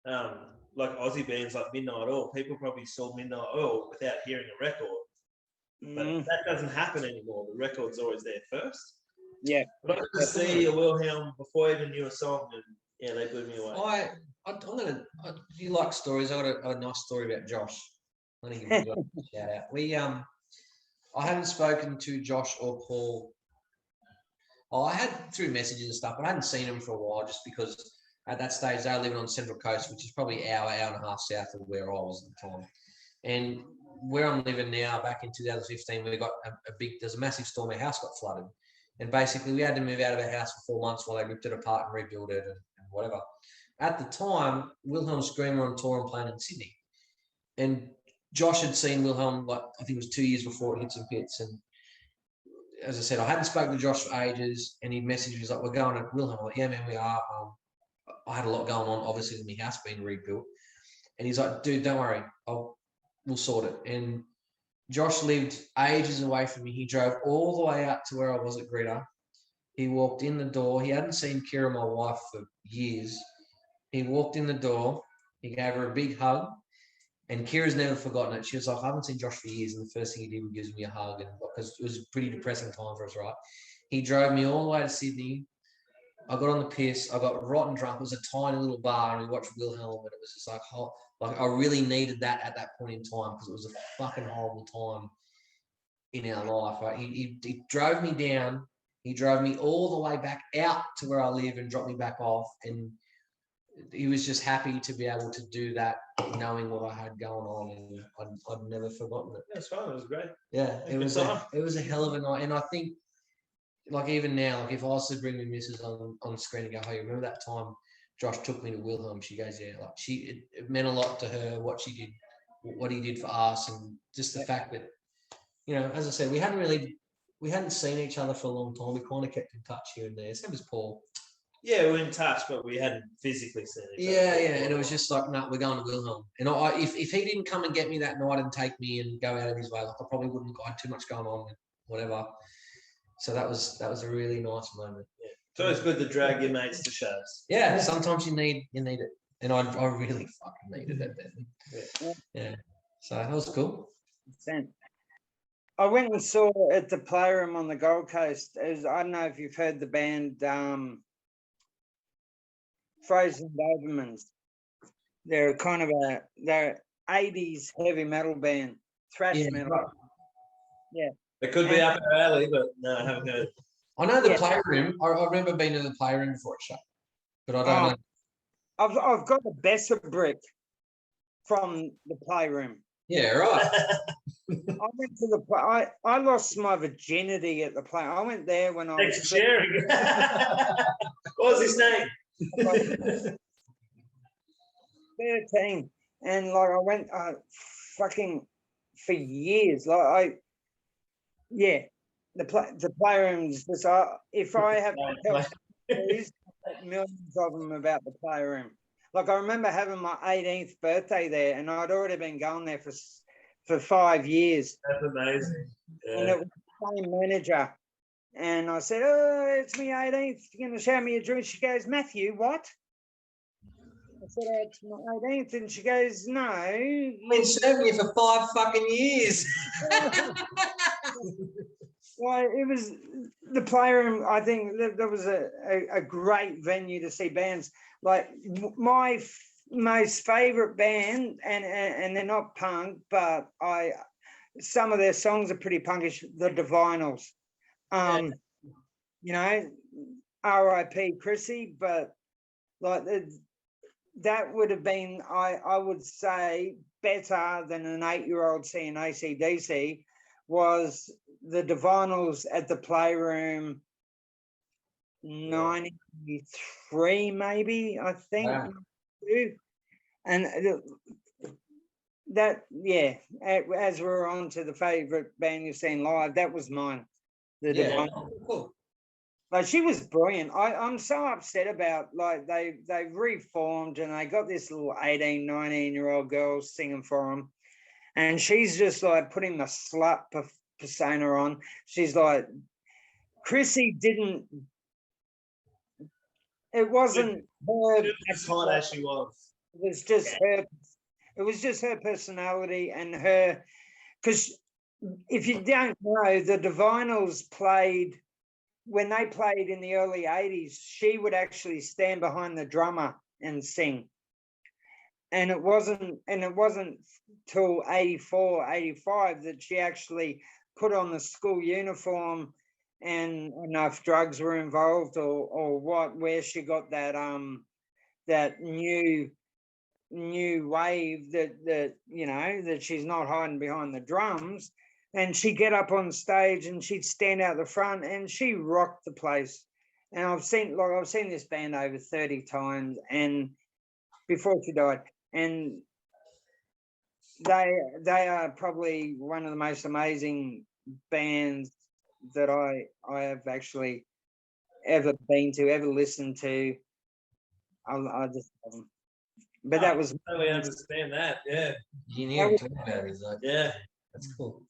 Aussie bands like Midnight Oil, people probably saw Midnight Oil without hearing a record. But that doesn't happen anymore. The record's always there first. Yeah. But I could see a Wilhelm before I even knew a song, and Yeah, they blew me away. You like stories? I got a nice story about Josh. I'm gonna give you a shout out. I haven't spoken to Josh or Paul. I had through messages and stuff, but I hadn't seen them for a while just because at that stage they were living on Central Coast, which is probably hour and a half south of where I was at the time. And where I'm living now, back in 2015, we got there's a massive storm. Our house got flooded. And basically we had to move out of our house for 4 months while they ripped it apart and rebuilt it and whatever. At the time, Wilhelm Scream were on tour and playing in Sydney. And Josh had seen Wilhelm, like, I think it was 2 years before it hit some pits. And as I said, I hadn't spoken to Josh for ages, and he'd messaged me, he's like, we're going to Wilhelm. I'm like, yeah, man, we are. I had a lot going on, obviously, with my house being rebuilt. And he's like, dude, don't worry. We'll sort it. And Josh lived ages away from me. He drove all the way out to where I was at Greta. He walked in the door. He hadn't seen Kira, my wife, for years. He walked in the door. He gave her a big hug. And Kira's never forgotten it. She was like, I haven't seen Josh for years. And the first thing he did was give me a hug. And because it was a pretty depressing time for us, right? He drove me all the way to Sydney. I got on the piss. I got rotten drunk. It was a tiny little bar, and we watched Wilhelm. And it was just like I really needed that at that point in time because it was a fucking horrible time in our life. Right? He drove me down. He drove me all the way back out to where I live and dropped me back off. And he was just happy to be able to do that, knowing what I had going on, and I'd never forgotten it. That's fine. It was great. Yeah, it was a hell of a night, and I think, like even now, like if I was to bring my missus on screen and go, "Hey, remember that time Josh took me to Wilhelm?" She goes, "Yeah." Like it meant a lot to her what she did, what he did for us, and just the fact that, as I said, we hadn't seen each other for a long time. We kind of kept in touch here and there. Same as Paul. Yeah, we're in touch, but we hadn't physically seen each other. Yeah, and it was just like, no, we're going to Wilhelm. And if he didn't come and get me that night and take me and go out of his way, like I probably wouldn't have had too much going on, whatever. So that was a really nice moment. Yeah. It's always good to drag your mates to shows. Yeah, sometimes you need it, and I really fucking needed it then. Yeah, so that was cool. I went and saw it at the Playroom on the Gold Coast. I don't know if you've heard the band Frozen Dobermans. They're kind of they're 80s heavy metal band, thrash metal. Right. Yeah. It could be up our alley, but no, I haven't heard. I know the Playroom. I remember being in the Playroom before a show, but I don't know. I've got a Besser brick from the Playroom. Yeah, right. I went to I lost my virginity at the play. I went there when I Thanks was for sharing. What was his name? 13, and like I went fucking for years. Like the Playroom's just if I have to tell stories, millions of them about the Playroom. Like I remember having my 18th birthday there, and I'd already been going there for 5 years. That's amazing. Yeah. And it was the same manager. And I said, "Oh, it's my 18th. You're going to show me a drink?" She goes, "Matthew, what?" I said, "Oh, it's my 18th." And she goes, "No. I've been serving you for 5 fucking years. Well, it was the Playroom. I think that was a great venue to see bands. Like my most favourite band, and they're not punk, but some of their songs are pretty punkish. The Divinals. R.I.P. Chrissy, but like that would have been, I would say, better than an 8-year-old seeing AC/DC was the Divinals at the Playroom 93, maybe, I think. Wow. And that, as we're on to the favourite band you've seen live, that was mine. The Divinals. Cool. Like she was brilliant. I'm so upset about like they've reformed and they got this little 18, 19-year-old girl singing for them. And she's just like putting the slut persona on. She's like, Chrissy didn't, it wasn't her. As hot as she was. It was just her. It was just her personality and her, because if you don't know, the Divinals played when they played in the early 80s, she would actually stand behind the drummer and sing. And it wasn't till 84, 85 that she actually put on the school uniform, and I don't know if drugs were involved or what, where she got that that new wave that you know, that she's not hiding behind the drums, and she'd get up on stage and she'd stand out the front and she rocked the place. And I've seen this band over 30 times, and before she died, and they are probably one of the most amazing bands that I have actually ever been to, ever listened to. I just love them. But that was I totally understand that. Yeah, You hear him talking about it, he's like, yeah. that's cool.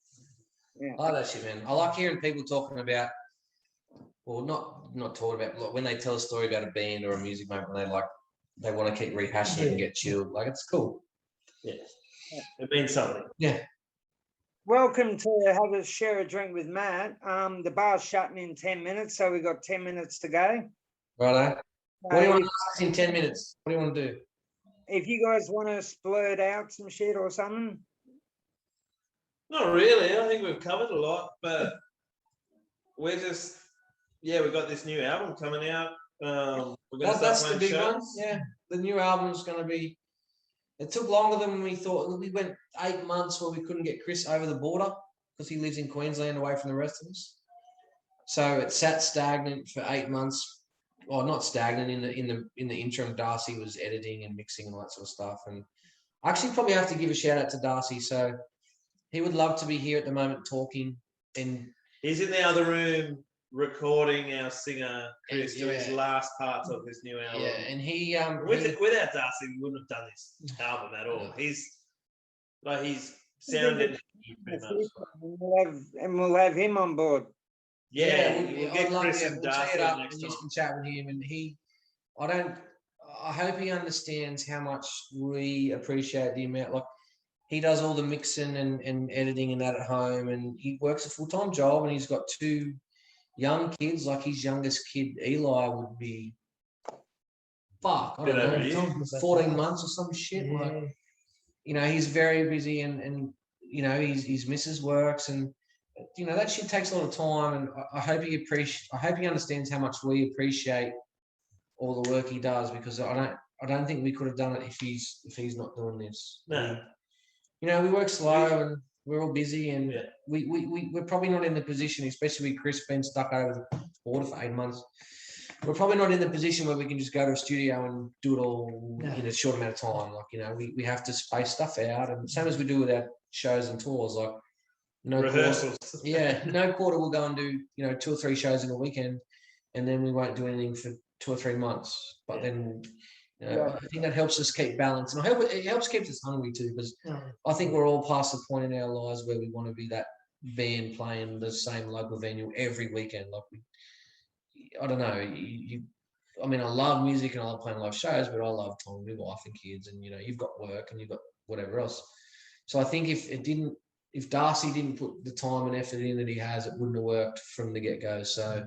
Yeah. I like that shit, man. I like hearing people talking about, well, not talking about, like, when they tell a story about a band or a music moment, when they want to keep rehashing it and get chilled. Like, it's cool. Yeah, it means something. Yeah. welcome to have a share a drink with Matt. The bar's shutting in 10 minutes, so we've got 10 minutes to go. Righto. What do you Uh, want to ask in 10 minutes? What do you want to do? if you guys want to splurt out some shit or something. Not really. I think we've covered a lot, but we're just, yeah, we've got this new album coming out. We're gonna That's start the playing big one. shows. Yeah. The new album's going to be, it took longer than we thought. We went 8 months where we couldn't get Chris over the border because he lives in Queensland away from the rest of us. So it sat stagnant for 8 months. Well, not stagnant, in the interim. Darcy was editing and mixing and all that sort of stuff. And I actually probably have to give a shout out to Darcy. So he would love to be here at the moment talking. And He's in the other room recording our singer Chris to his Yeah. last parts of this new album. yeah, and he Without Darcy, we wouldn't have done this album at all. No. He's sounded pretty much. We'll have him on board. Yeah, we'll we'll I'd get love Chris to- and we'll tee Darcy it up next and you time. can chat with him. And I hope he understands how much we appreciate the amount. Like, he does all the mixing and editing and that at home, and he works a full-time job, and he's got 2 young kids. Like, his youngest kid, Eli, would be, I Bit don't over a know, year. 14 months or some shit. Like, you know, he's very busy, and you know, his missus works, and you know, that shit takes a lot of time. And I hope he understands how much we appreciate all the work he does, because I don't think we could have done it if he's not doing this. No. You know, we work slow and we're all busy, and Yeah. we're probably not in the position, especially with Chris being stuck over the border for 8 months. We're probably not in the position where we can just go to a studio and do it all No. in a short amount of time. Like, you know, we have to space stuff out, and same as we do with our shows and tours. Like, no quarter, Rehearsals. no quarter we'll go and do, you know, 2 or 3 shows in a weekend, and then we won't do anything for 2 or 3 months. But then, you know, I think that helps us keep balance, and it helps keep us hungry too, because I think we're all past the point in our lives where we want to be that band playing the same local venue every weekend. Like, I don't know. I mean, I love music and I love playing live shows, but I love time with my wife and kids, and you know, you've got work and you've got whatever else. So I think if Darcy didn't put the time and effort in that he has, it wouldn't have worked from the get-go. So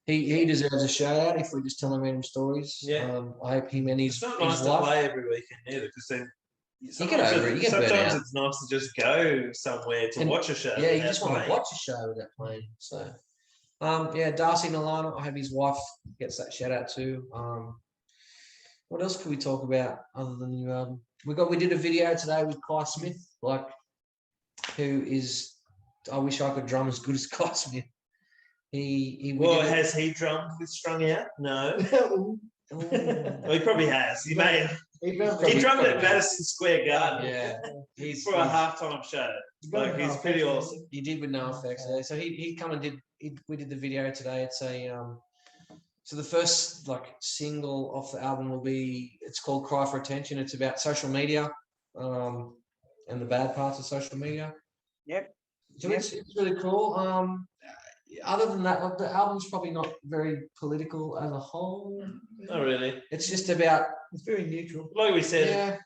he deserves a shout out if we just tell him random stories. Yeah. I hope him and his, It's not his nice to wife. play every weekend either, because then get over it, you get burnt sometimes out. it's nice to just go somewhere to And- watch a show. Yeah, you without just want to playing. watch a show without playing. So, yeah, Darcy Nalano, I hope his wife gets that shout out too. What else could we talk about other than the new album? We did a video today with Kai Smith, like, who is, I wish I could drum as good as Kai Smith. We Well, did has he drummed with Strung Out? No. Well, it. he probably has. He may have. He drummed probably at Madison Square Garden Yeah, he's for a halftime show. Like, he's pretty awesome. He did with No Effects. So he come and we did the video today. It's a so the first single off the album will be, it's called Cry for Attention. It's about social media and the bad parts of social media. Yep. So it's really cool. Other than that, the album's probably not very political as a whole. Not really. It's just about, It's very neutral. Like we said, yeah,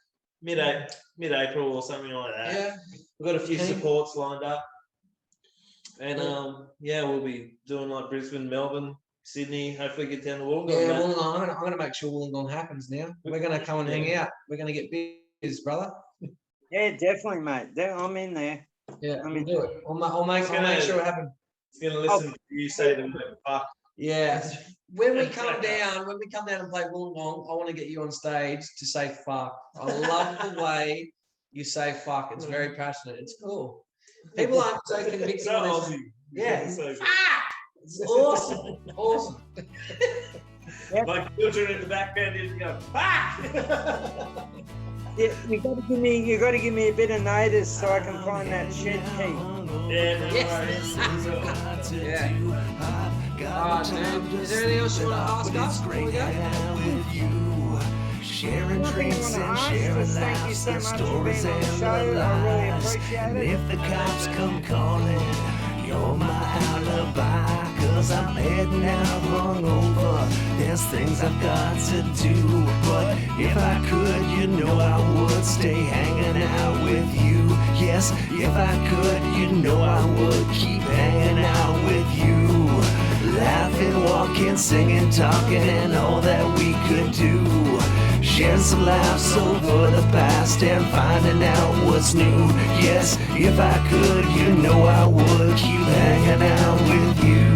mid-April or something like that. yeah. We've got a few Okay. supports lined up. And yeah, we'll be doing like Brisbane, Melbourne, Sydney. Hopefully, get down to Wollongong. Yeah, man. Wollongong. I'm gonna make sure Wollongong happens now. We're gonna come and hang out. We're gonna get beers, brother. Yeah, definitely, mate. I'm in there. Yeah, I we'll mean- do it. I'll make sure it happens. It's gonna listen to you say the word fuck. Yeah. When we come down and play Wollongong, I want to get you on stage to say fuck. I love the way you say fuck. It's very passionate. It's cool. People aren't so convicted. So when they say- Aussie. Yeah. So Fuck! It's awesome. Awesome. my children in the background just go fuck. Yeah, you got to give me a bit of notice so I can find that shed key. Yeah, no Yes. worries. Yeah. All right, dude. Is there anything else you want to ask us before we go? Sharing Nothing you drinks want to and ask? sharing Just thank you so laughs, much the for being stories on the and show. the I really lies. appreciate And it. if the cops come calling, you're my alibi. Cause I'm heading out hungover. There's things I've got to do. But if I could, you know I would stay hanging out with you. Yes, if I could, you know I would keep hanging out with you. Laughing, walking, singing, talking, and all that we could do. Sharing some laughs over the past and finding out what's new. Yes, if I could, you know I would keep hanging out with you.